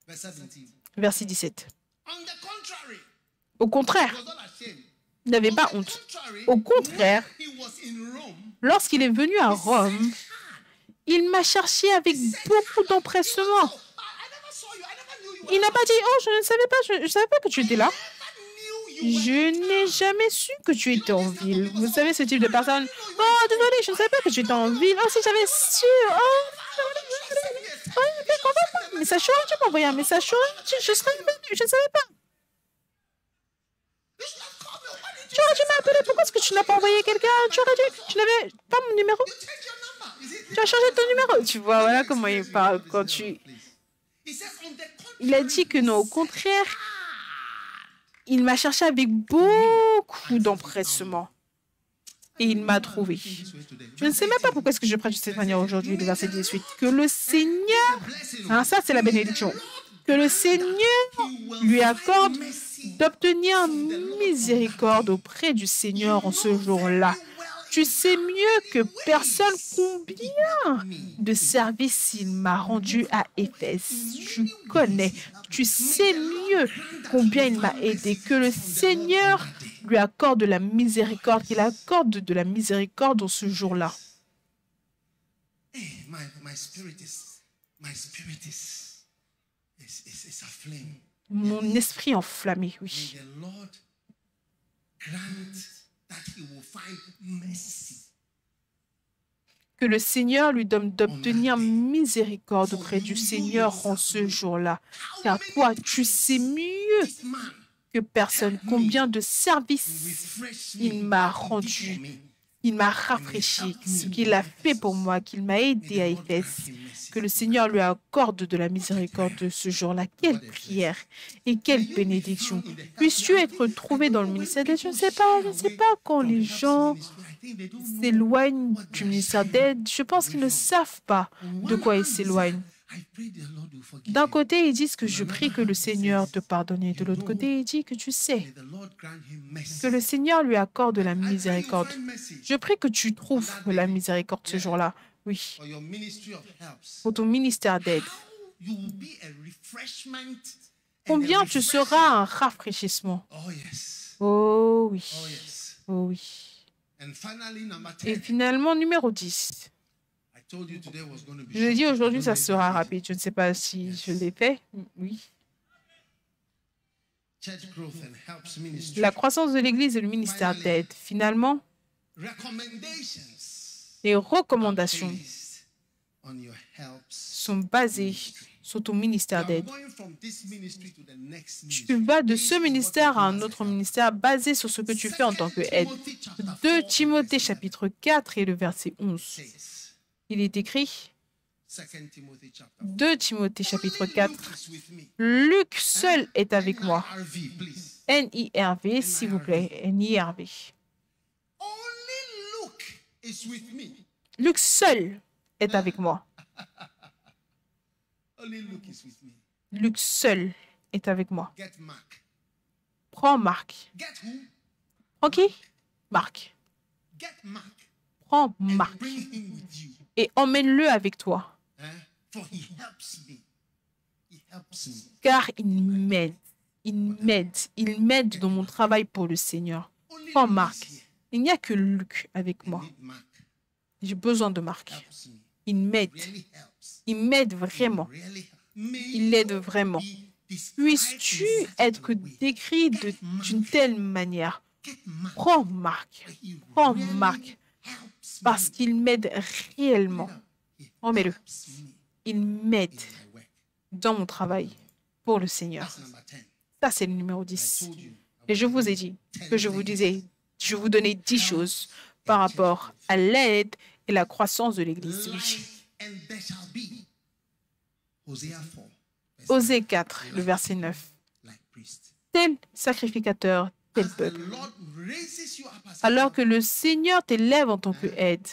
Verse 17. Verset 17. On the contrary, Au he contraire, was not ashamed. il n'avait pas On the honte. contrary, Au contraire, when he was in Rome, lorsqu'il est venu à Rome, il m'a cherché avec beaucoup d'empressement. I never saw you. I never knew you. Il n'a pas dit, oh, je ne savais pas, je savais pas que tu étais là. I never knew you. Je n'ai jamais su que tu étais en ville. Vous savez, ce type de personne. Oh, désolé, je ne savais pas que tu étais en ville. Oh, si j'avais su. Oh, mais ça change, tu m'as envoyé un message. Je serais venu, je ne savais pas. You should have called me. Why did you Tu aurais dû m'appeler. Pourquoi est-ce que tu n'as pas envoyé quelqu'un? Tu aurais dû. Tu n'avais pas mon numéro. change your number? Is it? Tu as changé ton numéro. Tu vois, voilà comment il parle quand tu. He says on the contrary. Il a dit que non, au contraire, il m'a cherché avec beaucoup d'empressement. Et il m'a trouvé. Je ne sais même pas pourquoi est-ce que je prêche de cette manière aujourd'hui, le verset 18. Que le Seigneur, hein, ça c'est la bénédiction, que le Seigneur lui accorde d'obtenir miséricorde auprès du Seigneur en ce jour-là. Tu sais mieux que personne combien de services il m'a rendu à Éphèse. Tu connais, tu sais mieux combien il m'a aidé. Que le Seigneur lui accorde de la miséricorde, qu'il accorde de la miséricorde en ce jour-là. Hey, my spirit is aflame. Mon esprit enflammé, May oui. the Lord grant that he will find mercy. Que le Seigneur lui donne d'obtenir miséricorde auprès du Seigneur en ce jour-là. Car toi, tu sais mieux This man que personne. Combien de services il m'a rendu. Il m'a rafraîchi, ce qu'il a fait pour moi, qu'il m'a aidé à Éphèse. Que le Seigneur lui accorde de la miséricorde de ce jour-là. Quelle prière et quelle bénédiction. Puisses-tu être trouvé dans le ministère d'aide? Je ne sais pas quand les gens s'éloignent du ministère d'aide. Je pense qu'ils ne savent pas de quoi ils s'éloignent. D'un côté, ils disent que je prie que le Seigneur te pardonne. Et de l'autre côté, il dit que tu sais que le Seigneur lui accorde la miséricorde. Je prie que tu trouves la miséricorde ce jour-là. Oui, pour ton ministère d'aide. Combien tu seras un rafraîchissement? Oh oui, oh oui. Et finalement, numéro 10. Je l'ai dit aujourd'hui, ça sera rapide. Je ne sais pas si je l'ai fait. Oui. La croissance de l'Église et le ministère d'aide. Finalement, les recommandations sont basées sur ton ministère d'aide. Tu vas de ce ministère à un autre ministère basé sur ce que tu fais en tant qu'aide. 2 Timothée chapitre 4 et le verset 11. Il est écrit, 2 Timothée chapitre 4, Luc seul est avec moi. NIRV, s'il vous plaît, NIRV. Luc seul est avec moi. Luc seul est avec moi. Prends Marc. Prends qui? Marc. Prends Marc et emmène-le avec toi. Car il m'aide. Il m'aide dans mon travail pour le Seigneur. Prends Marc. Il n'y a que Luc avec moi. J'ai besoin de Marc. Il m'aide. Il m'aide vraiment. Il l'aide vraiment. Puisses-tu être décrit d'une telle manière? Prends Marc. Prends Marc. Parce qu'il m'aide réellement. Remets-le. Il m'aide dans mon travail pour le Seigneur. Ça, c'est le numéro 10. Et je vous ai dit que je vous donnais 10 choses par rapport à l'aide et la croissance de l'Église. Osée 4, le verset 9. Tel sacrificateur, tel peuple. Alors que le Seigneur t'élève en tant qu'aide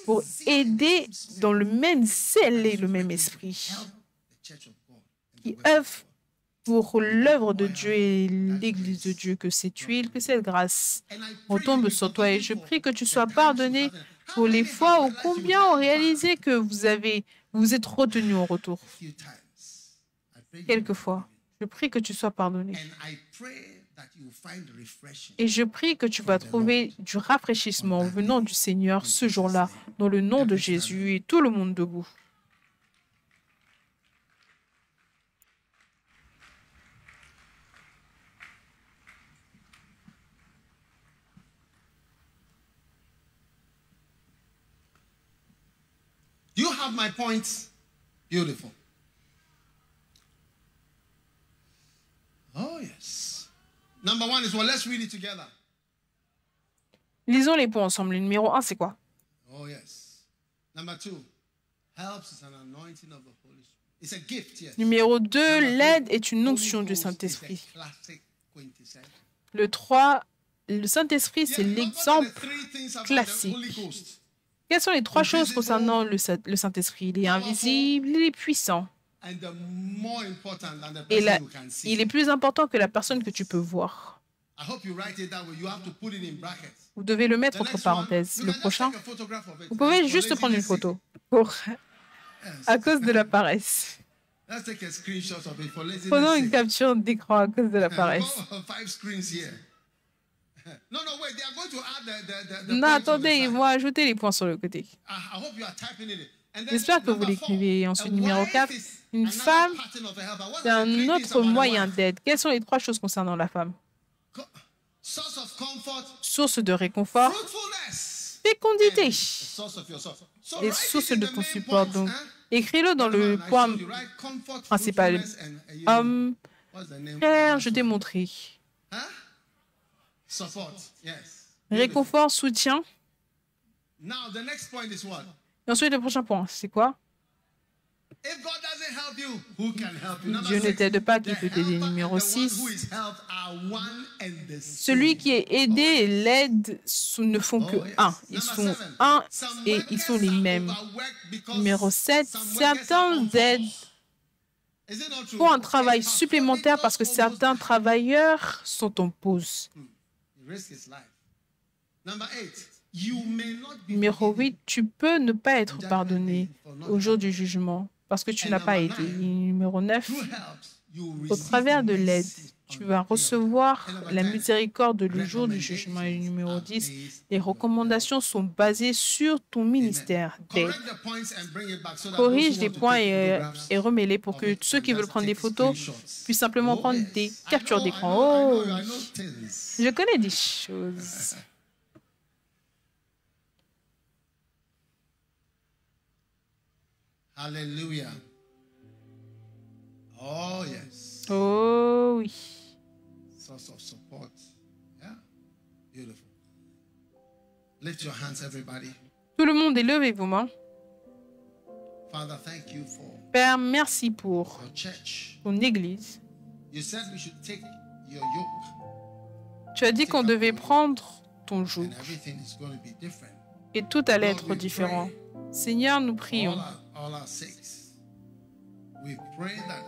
pour aider dans le même zèle et le même esprit qui œuvre pour l'œuvre de Dieu et l'Église de Dieu, que cette huile, que cette grâce retombe sur toi. Et je prie que tu sois pardonné pour les fois où combien ont réalisé que vous êtes retenu en retour. Quelquefois, je prie que tu sois pardonné. Et je prie que tu vas trouver du rafraîchissement venant du Seigneur ce jour-là, dans le nom de Jésus, et tout le monde debout. You have my points? Beautiful. Oh, yes. Number 1 is, well, let's read it together. Lisons les points ensemble. Le numéro 1, c'est quoi? Oh, yes. Number 2, helps is an anointing of the Holy Spirit. It's a gift, yes. Numéro 2, l'aide est une onction du Saint-Esprit. Le 3, le Saint-Esprit, c'est l'exemple classique. Quelles sont les 3 choses concernant le Saint-Esprit? Il est invisible, il est puissant. Et il est plus important que la personne que tu peux voir. Vous devez le mettre entre parenthèses. Le prochain, vous pouvez juste prendre une photo à cause de la paresse. Prenons une capture d'écran à cause de la paresse. Non, attendez, ils vont ajouter les points sur le côté. J'espère que vous l'écrivez. Ensuite, numéro 4, une femme, c'est un autre moyen d'aide. Quelles sont les 3 choses concernant la femme? Source de réconfort, fécondité et source de ton support. Donc, écris-le dans le point principal. Homme, What's the name? Frère, je t'ai montré. Huh? Support. Yes. Réconfort, soutien. Now the next point is what? Et ensuite, le prochain point, c'est quoi? If God doesn't help you, who can help you? Dieu ne t'aide pas, qui peut t'aider. Numéro 6. Celui qui est aidé et l'aide ne font que un. Ils sont un et ils sont les mêmes. Numéro 7. Certains aident font un travail supplémentaire parce que certains travailleurs sont en pause. Numéro 8. Tu peux ne pas être pardonné au jour du jugement parce que tu n'as pas aidé. Numéro 9. Au travers de l'aide, tu vas recevoir la miséricorde le jour du jugement. Et numéro 10, les recommandations sont basées sur ton ministère d'aide. Corrige les points et remets-les pour que ceux qui veulent prendre des photos puissent simplement prendre des captures d'écran. Oh, je connais des choses. Hallelujah. Oh, yes. Oh oui. Source of support. Yeah. Beautiful. Lift your hands, everybody. Tout le monde, élevez vos mains. Father, thank you for Père, merci pour your church. ton Église. You said we should take your yoke, Tu as dit qu'on devait prendre ton joug and everything is going to be different. et tout allait être différent. Seigneur, nous prions. All our sakes. We pray that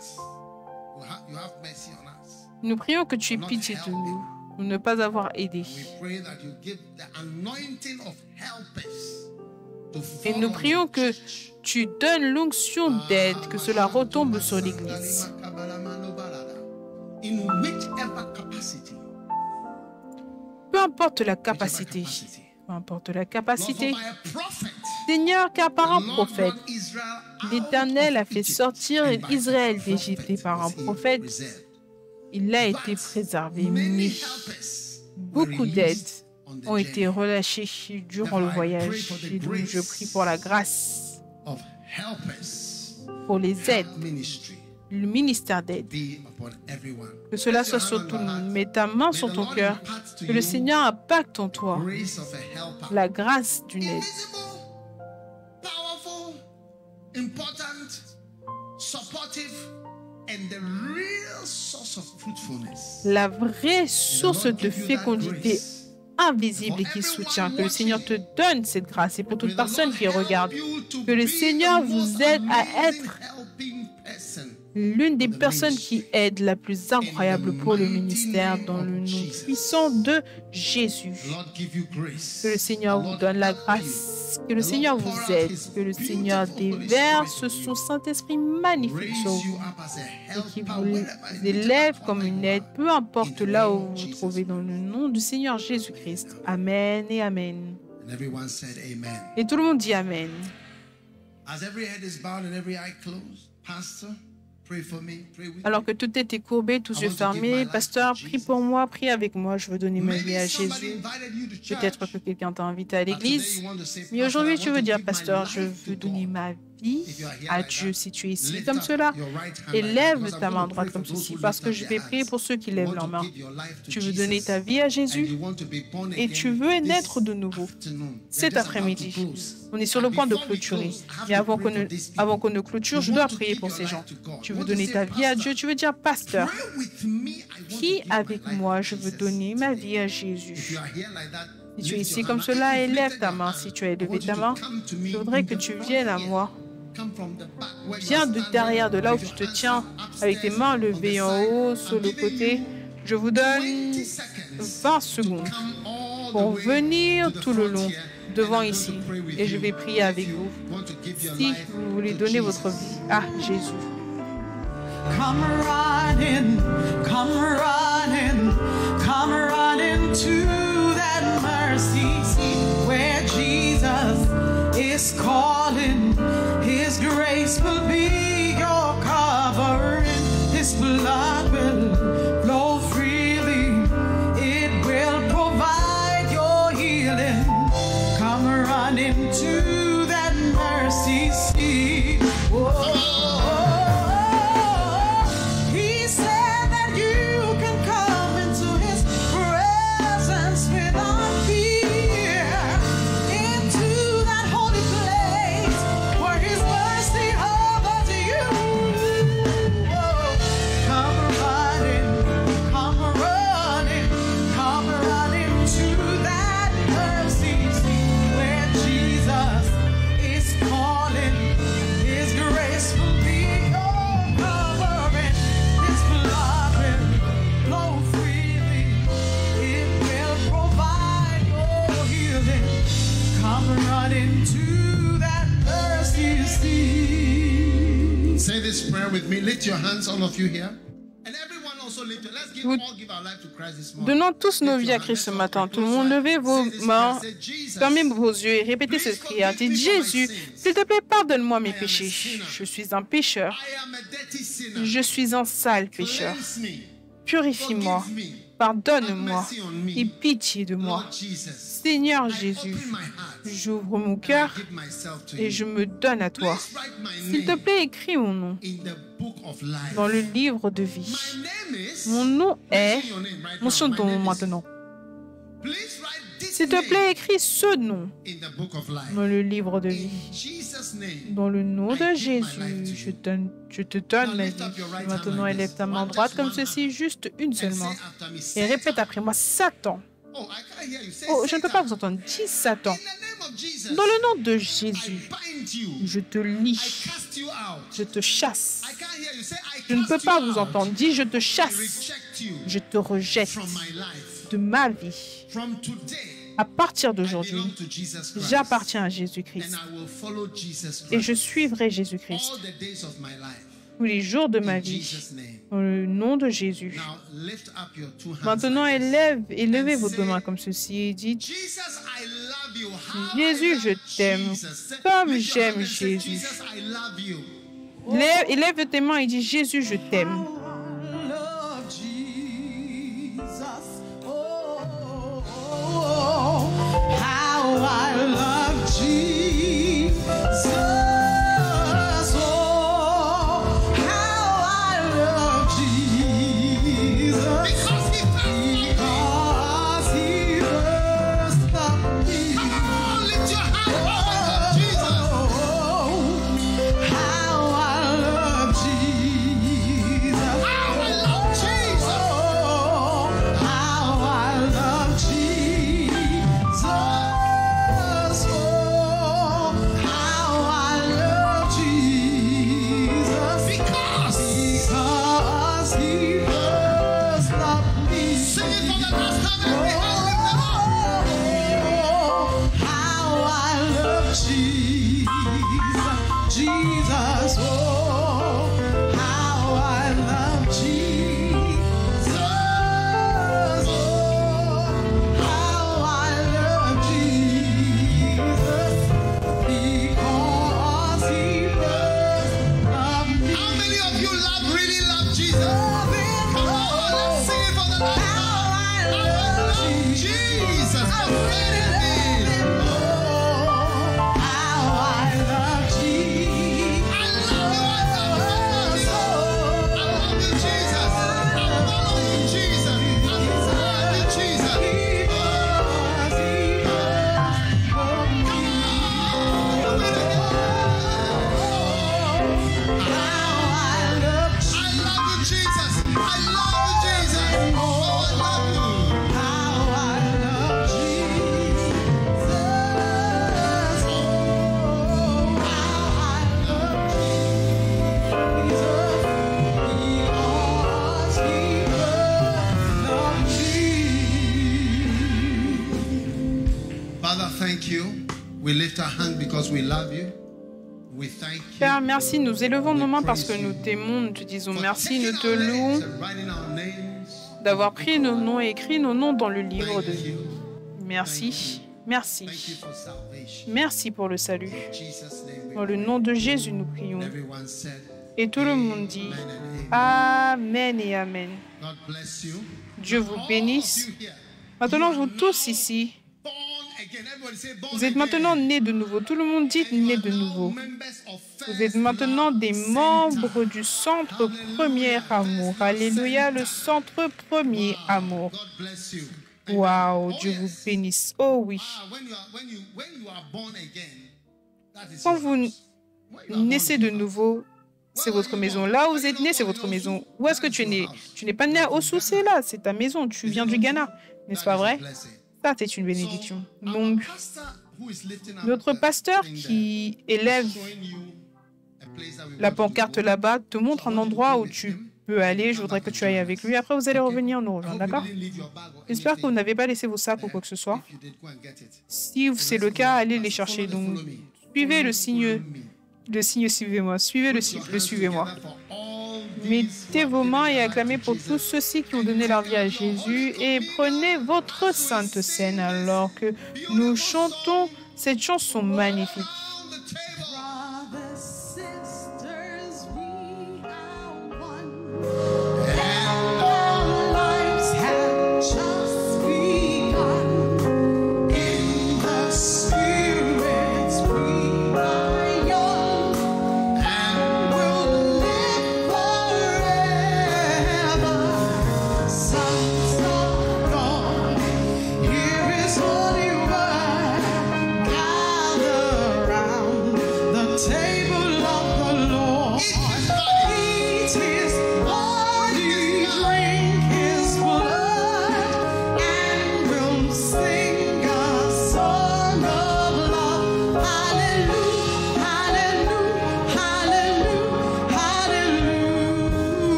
you have mercy on us. Nous prions que tu aies pitié de nous, pour ne pas avoir aidé. We pray that you give the anointing of helpers to Et nous follow prions your que church. tu donnes l'onction d'aide, que cela retombe sur l'Église. In whichever capacity. Peu importe la capacité. Peu importe la capacité. Lord, for by a prophet, Seigneur, car par un the Lord prophète, brought Israel out l'Éternel a of fait Egypt, sortir and by Israël a d'Égypte et prophet par un was he prophète, preserved. il a été préservé. Many Mais helpers were beaucoup d'aides released on the ont été journey relâchées durant le voyage. Et donc je prie pour la grâce, of helpers, pour les aides, ministry le ministère d'aide. be upon everyone. Que cela Place your soit sur hand tout on le your monde. heart. Mets ta main May sur the ton Lord cœur. impart to Que le you Seigneur impacte en toi grace of a helper. la grâce d'une aide. Invisible, powerful, important, supportive, and the real source of fruitfulness. La vraie source de fécondité invisible et qui soutient. Que le Seigneur te donne cette grâce. Et pour toute personne qui regarde, que le Seigneur vous aide à être l'une des personnes qui aident la plus incroyable pour le ministère dans le nom puissant de Jésus. Que le Seigneur vous donne la grâce, que le Seigneur vous aide, que le Seigneur déverse son Saint-Esprit magnifique sur vous et qui vous élève comme une aide, peu importe là où vous vous trouvez, dans le nom du Seigneur Jésus-Christ. Amen et Amen. Et tout le monde dit Amen. As every head is bowed and every eye closed, Pastor, pray for me, pray with Alors me. que tout est courbé, tous yeux fermés, pasteur, prie pour moi, prie avec moi, je veux donner ma vie à Jésus. Peut-être que quelqu'un t'a invité à l'église, mais aujourd'hui tu veux dire, pasteur, je veux donner ma vie à Dieu. Si tu es ici comme cela, élève ta main droite comme ceci, parce que je vais prier pour ceux qui lèvent leurs mains. Tu veux donner ta vie à Jésus et tu veux naître de nouveau. Cet après-midi, on est sur le point de clôturer. Mais avant qu'on ne clôture, je dois prier pour ces gens. Tu veux donner ta vie à Dieu, tu veux dire, pasteur, prie avec moi, je veux donner ma vie à Jésus. Si tu es ici comme cela, élève ta main. Si tu as élevé ta main, je voudrais que tu viennes à moi. Viens de derrière, de là où tu te tiens, avec tes mains levées en haut, sur le côté. Je vous donne 20 secondes pour venir tout le long devant ici. Et je vais prier avec vous. Si vous voulez donner votre vie à Jésus. Come running, come running, come running to that mercy seat where Jesus is calling. His grace will be your covering. His blood will flow freely. It will provide your healing. Come running to that mercy seat. He said that morning, come running to that mercy seat. Say this prayer with me. Lift your hands, all of you here. And everyone also lift it. Let's all give our life to Christ this morning. Donnons tous nos vies à Christ ce matin. Tout le monde, levez vos mains, fermez vos yeux et répétez cette prière. Dites, Jésus, s'il te plaît, pardonne-moi mes péchés. Je suis un pécheur. Je suis un sale pécheur. Purifie-moi. Pardonne-moi. Aie pitié de moi. Seigneur Jésus, j'ouvre mon cœur et je me donne à toi. S'il te plaît, écris mon nom dans le livre de vie. Mon nom est... Mentionne ton nom maintenant. S'il te plaît, écris ce nom dans le livre de vie. Dans le nom de Jésus, je te donne ma vie. Et maintenant, élève ta main droite comme ceci, juste une seule main. Et répète après moi, Satan. Oh, je ne peux pas vous entendre. Dis Satan. Dans le nom de Jésus, je te lie. Je te chasse. Je ne peux pas vous entendre. Dis, je te chasse. Je te rejette de ma vie. À partir d'aujourd'hui, j'appartiens à Jésus-Christ. Et je suivrai Jésus-Christ tous les jours de ma vie. Dans le nom de Jésus. Maintenant, élevez vos deux mains comme ceci et dites, Jésus, je t'aime comme j'aime Jésus. Élève tes mains et dis, Jésus, je t'aime. Père, merci, nous élevons nos mains parce que nous t'aimons, nous te disons merci, nous te louons d'avoir pris nos noms et écrit nos noms dans le livre de vie. Merci, merci. Merci pour le salut. Dans le nom de Jésus, nous prions. Et tout le monde dit Amen et Amen. Dieu vous bénisse. Maintenant, vous tous ici, vous êtes maintenant nés de nouveau. Tout le monde dit nés de nouveau. Vous êtes maintenant des membres du centre Premier Amour. Alléluia, le centre Premier Amour. Waouh, Dieu vous bénisse. Oh oui. Quand vous naissez de nouveau, c'est votre maison. Là où vous êtes né, c'est votre maison. Où est-ce que tu es né? Tu n'es pas né à Osu, c'est là, c'est ta maison. Tu viens du Ghana, n'est-ce pas vrai? Ça, c'est une bénédiction. Donc, notre pasteur qui élève la pancarte là-bas te montre un endroit où tu peut aller, je voudrais que tu ailles avec lui. Après, vous allez revenir nous rejoindre, d'accord? J'espère que vous n'avez pas laissé vos sacs ou quoi que ce soit. Si c'est le cas, allez les chercher. Donc, suivez le signe, suivez-moi. Suivez le suivez-moi. Mettez vos mains et acclamez pour tous ceux-ci qui ont donné leur vie à Jésus et prenez votre sainte scène alors que nous chantons cette chanson magnifique.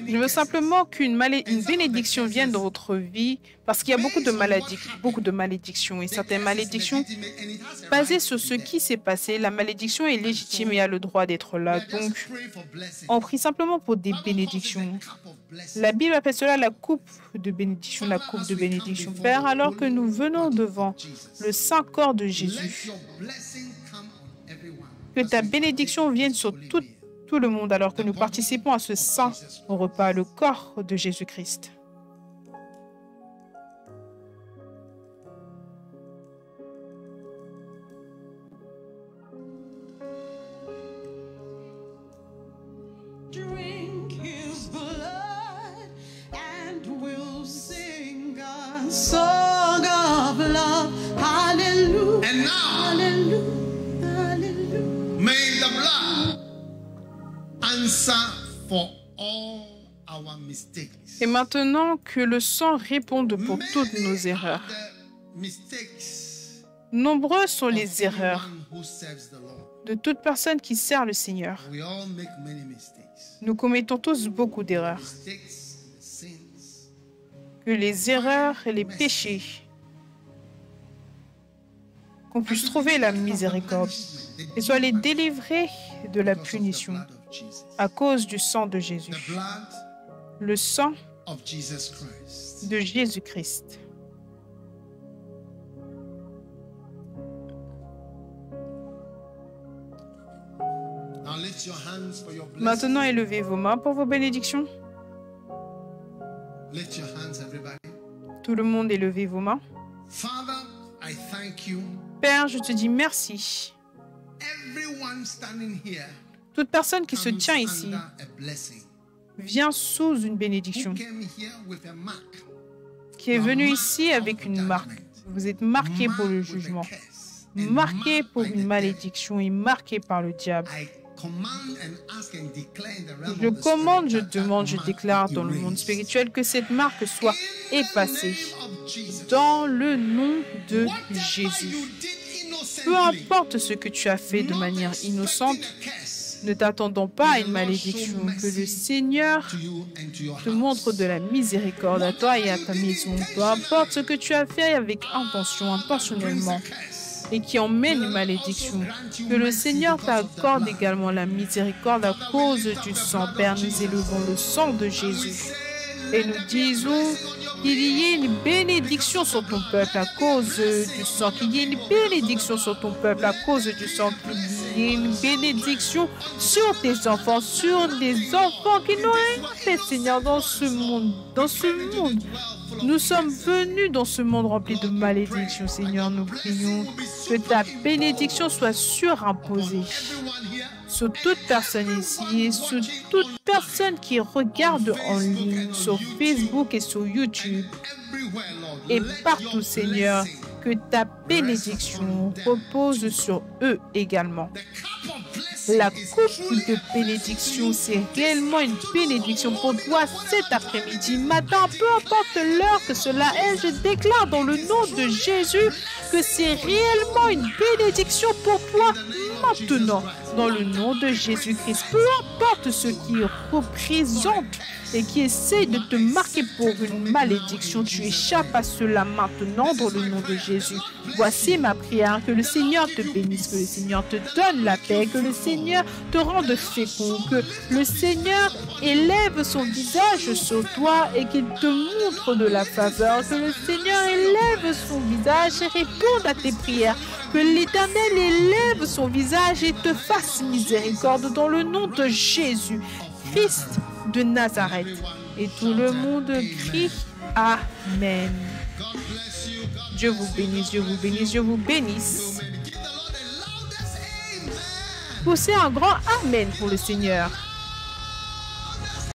Je veux simplement qu'une bénédiction vienne dans votre vie parce qu'il y a beaucoup de malédictions et certaines malédictions basées sur ce qui s'est passé. La malédiction est légitime et a le droit d'être là. Donc, on prie simplement pour des bénédictions. La Bible appelle cela la coupe de bénédiction, la coupe de bénédiction. Père, alors que nous venons devant le saint corps de Jésus, que ta bénédiction vienne sur tout le monde alors que nous participons à ce saint repas, le corps de Jésus-Christ. Drink his blood and we'll sing a song of love. Hallelujah. And now, Hallelujah. Hallelujah. may the blood answer for all our mistakes. Et maintenant que le sang réponde pour toutes nos erreurs. Nombreuses sont les erreurs de toute personne qui sert le Seigneur. Nous commettons tous beaucoup d'erreurs. Que les erreurs et les péchés, qu'on puisse trouver la miséricorde et soit les délivrer de la punition à cause du sang de Jésus. Le sang de Jésus-Christ. Maintenant, élevez vos mains pour vos bénédictions. Tout le monde, élevez vos mains. Père, je te dis merci. Toute personne qui se tient ici vient sous une bénédiction, qui est venue ici avec une marque. Vous êtes marqué pour le jugement, marqué pour une malédiction et marqué par le diable. Je commande, je demande, je déclare dans le monde spirituel que cette marque soit effacée dans le nom de Jésus. Peu importe ce que tu as fait de manière innocente, ne t'attendons pas à une malédiction. Que le Seigneur te montre de la miséricorde à toi et à ta maison. Peu importe ce que tu as fait avec intention, intentionnellement, et qui emmène une malédiction. Que le Seigneur t'accorde également la miséricorde à cause du sang. Père, nous élevons le sang de Jésus et nous disons qu'il y ait une bénédiction sur ton peuple à cause du sang, qu'il y ait une bénédiction sur ton peuple à cause du sang, qu'il y ait une bénédiction sur tes enfants, sur les enfants qui n'ont rien fait, Seigneur, dans ce monde. Nous sommes venus dans ce monde rempli de malédictions, Seigneur. Nous prions que ta bénédiction soit surimposée sur toute personne ici et sur toute personne qui regarde en ligne sur Facebook et sur YouTube et partout, Seigneur, que ta bénédiction repose sur eux également. La coupe de bénédiction, c'est réellement une bénédiction pour toi cet après-midi, matin, peu importe l'heure que cela est, je déclare dans le nom de Jésus que c'est réellement une bénédiction pour toi maintenant, dans le nom de Jésus-Christ. Peu importe ce qui représente et qui essaie de te marquer pour une malédiction, tu échappes à cela maintenant dans le nom de Jésus. Voici ma prière, que le Seigneur te bénisse, que le Seigneur te donne la paix, que le Seigneur te rende fécond, que le Seigneur élève son visage sur toi et qu'il te montre de la faveur, que le Seigneur élève son visage et réponde à tes prières, que l'Éternel élève son visage et te fasse miséricorde dans le nom de Jésus, Christ de Nazareth. Et tout le monde crie Amen. Dieu vous bénisse, Dieu vous bénisse, Dieu vous bénisse. Poussez un grand Amen pour le Seigneur.